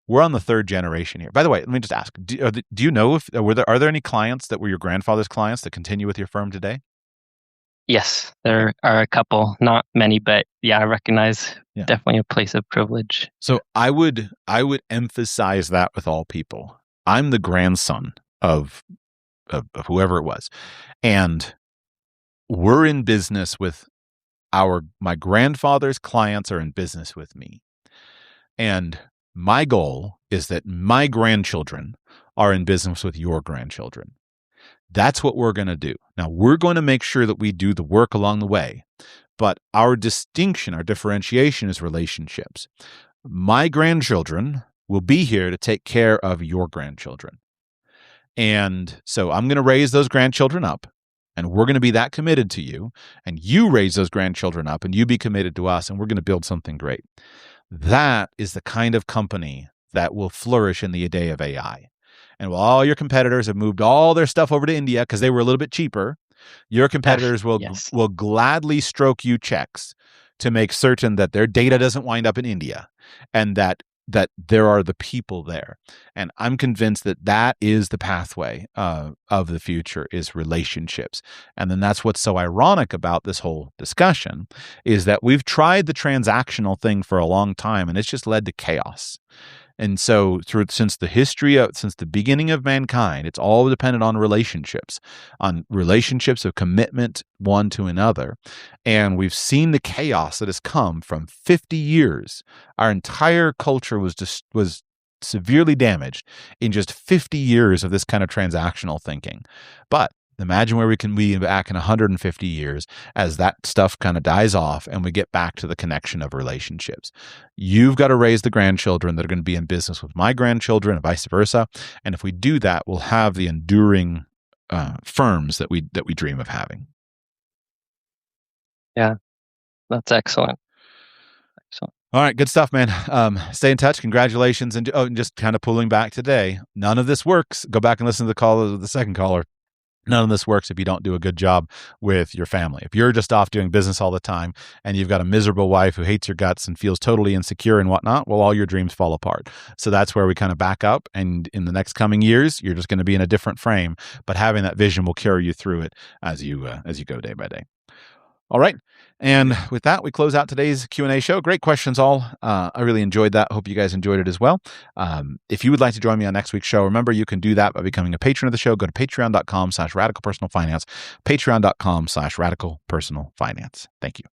we're on the 3rd generation here. By the way, let me just ask, do you know if are there any clients that were your grandfather's clients that continue with your firm today? Yes, there are a couple, not many, but yeah, I recognize definitely a place of privilege. So I would emphasize that with all people. I'm the grandson of whoever it was, and we're in business with my grandfather's clients are in business with me, and my goal is that my grandchildren are in business with your grandchildren. That's what we're going to do. Now, we're going to make sure that we do the work along the way, but our distinction, our differentiation is relationships. My grandchildren will be here to take care of your grandchildren. And so I'm going to raise those grandchildren up, and we're going to be that committed to you, and you raise those grandchildren up, and you be committed to us, and we're going to build something great. That is the kind of company that will flourish in the day of AI. And while all your competitors have moved all their stuff over to India because they were a little bit cheaper, your competitors will gladly stroke you checks to make certain that their data doesn't wind up in India and that there are the people there. And I'm convinced that is the pathway of the future, is relationships. And then that's what's so ironic about this whole discussion, is that we've tried the transactional thing for a long time and it's just led to chaos. And so since the beginning of mankind, it's all dependent on relationships of commitment one to another. And we've seen the chaos that has come from 50 years. Our entire culture was severely damaged in just 50 years of this kind of transactional thinking. But imagine where we can be back in 150 years as that stuff kind of dies off and we get back to the connection of relationships. You've got to raise the grandchildren that are going to be in business with my grandchildren and vice versa. And if we do that, we'll have the enduring firms that we dream of having. Yeah, that's excellent. All right, good stuff, man. Stay in touch. Congratulations. And just kind of pulling back today, none of this works. Go back and listen to the call of the second caller. None of this works if you don't do a good job with your family. If you're just off doing business all the time and you've got a miserable wife who hates your guts and feels totally insecure and whatnot, well, all your dreams fall apart. So that's where we kind of back up. And in the next coming years, you're just going to be in a different frame. But having that vision will carry you through it as you go day by day. All right. And with that, we close out today's Q&A show. Great questions all. I really enjoyed that. Hope you guys enjoyed it as well. If you would like to join me on next week's show, remember you can do that by becoming a patron of the show. Go to patreon.com/radicalpersonalfinance, patreon.com/radicalpersonalfinance. Thank you.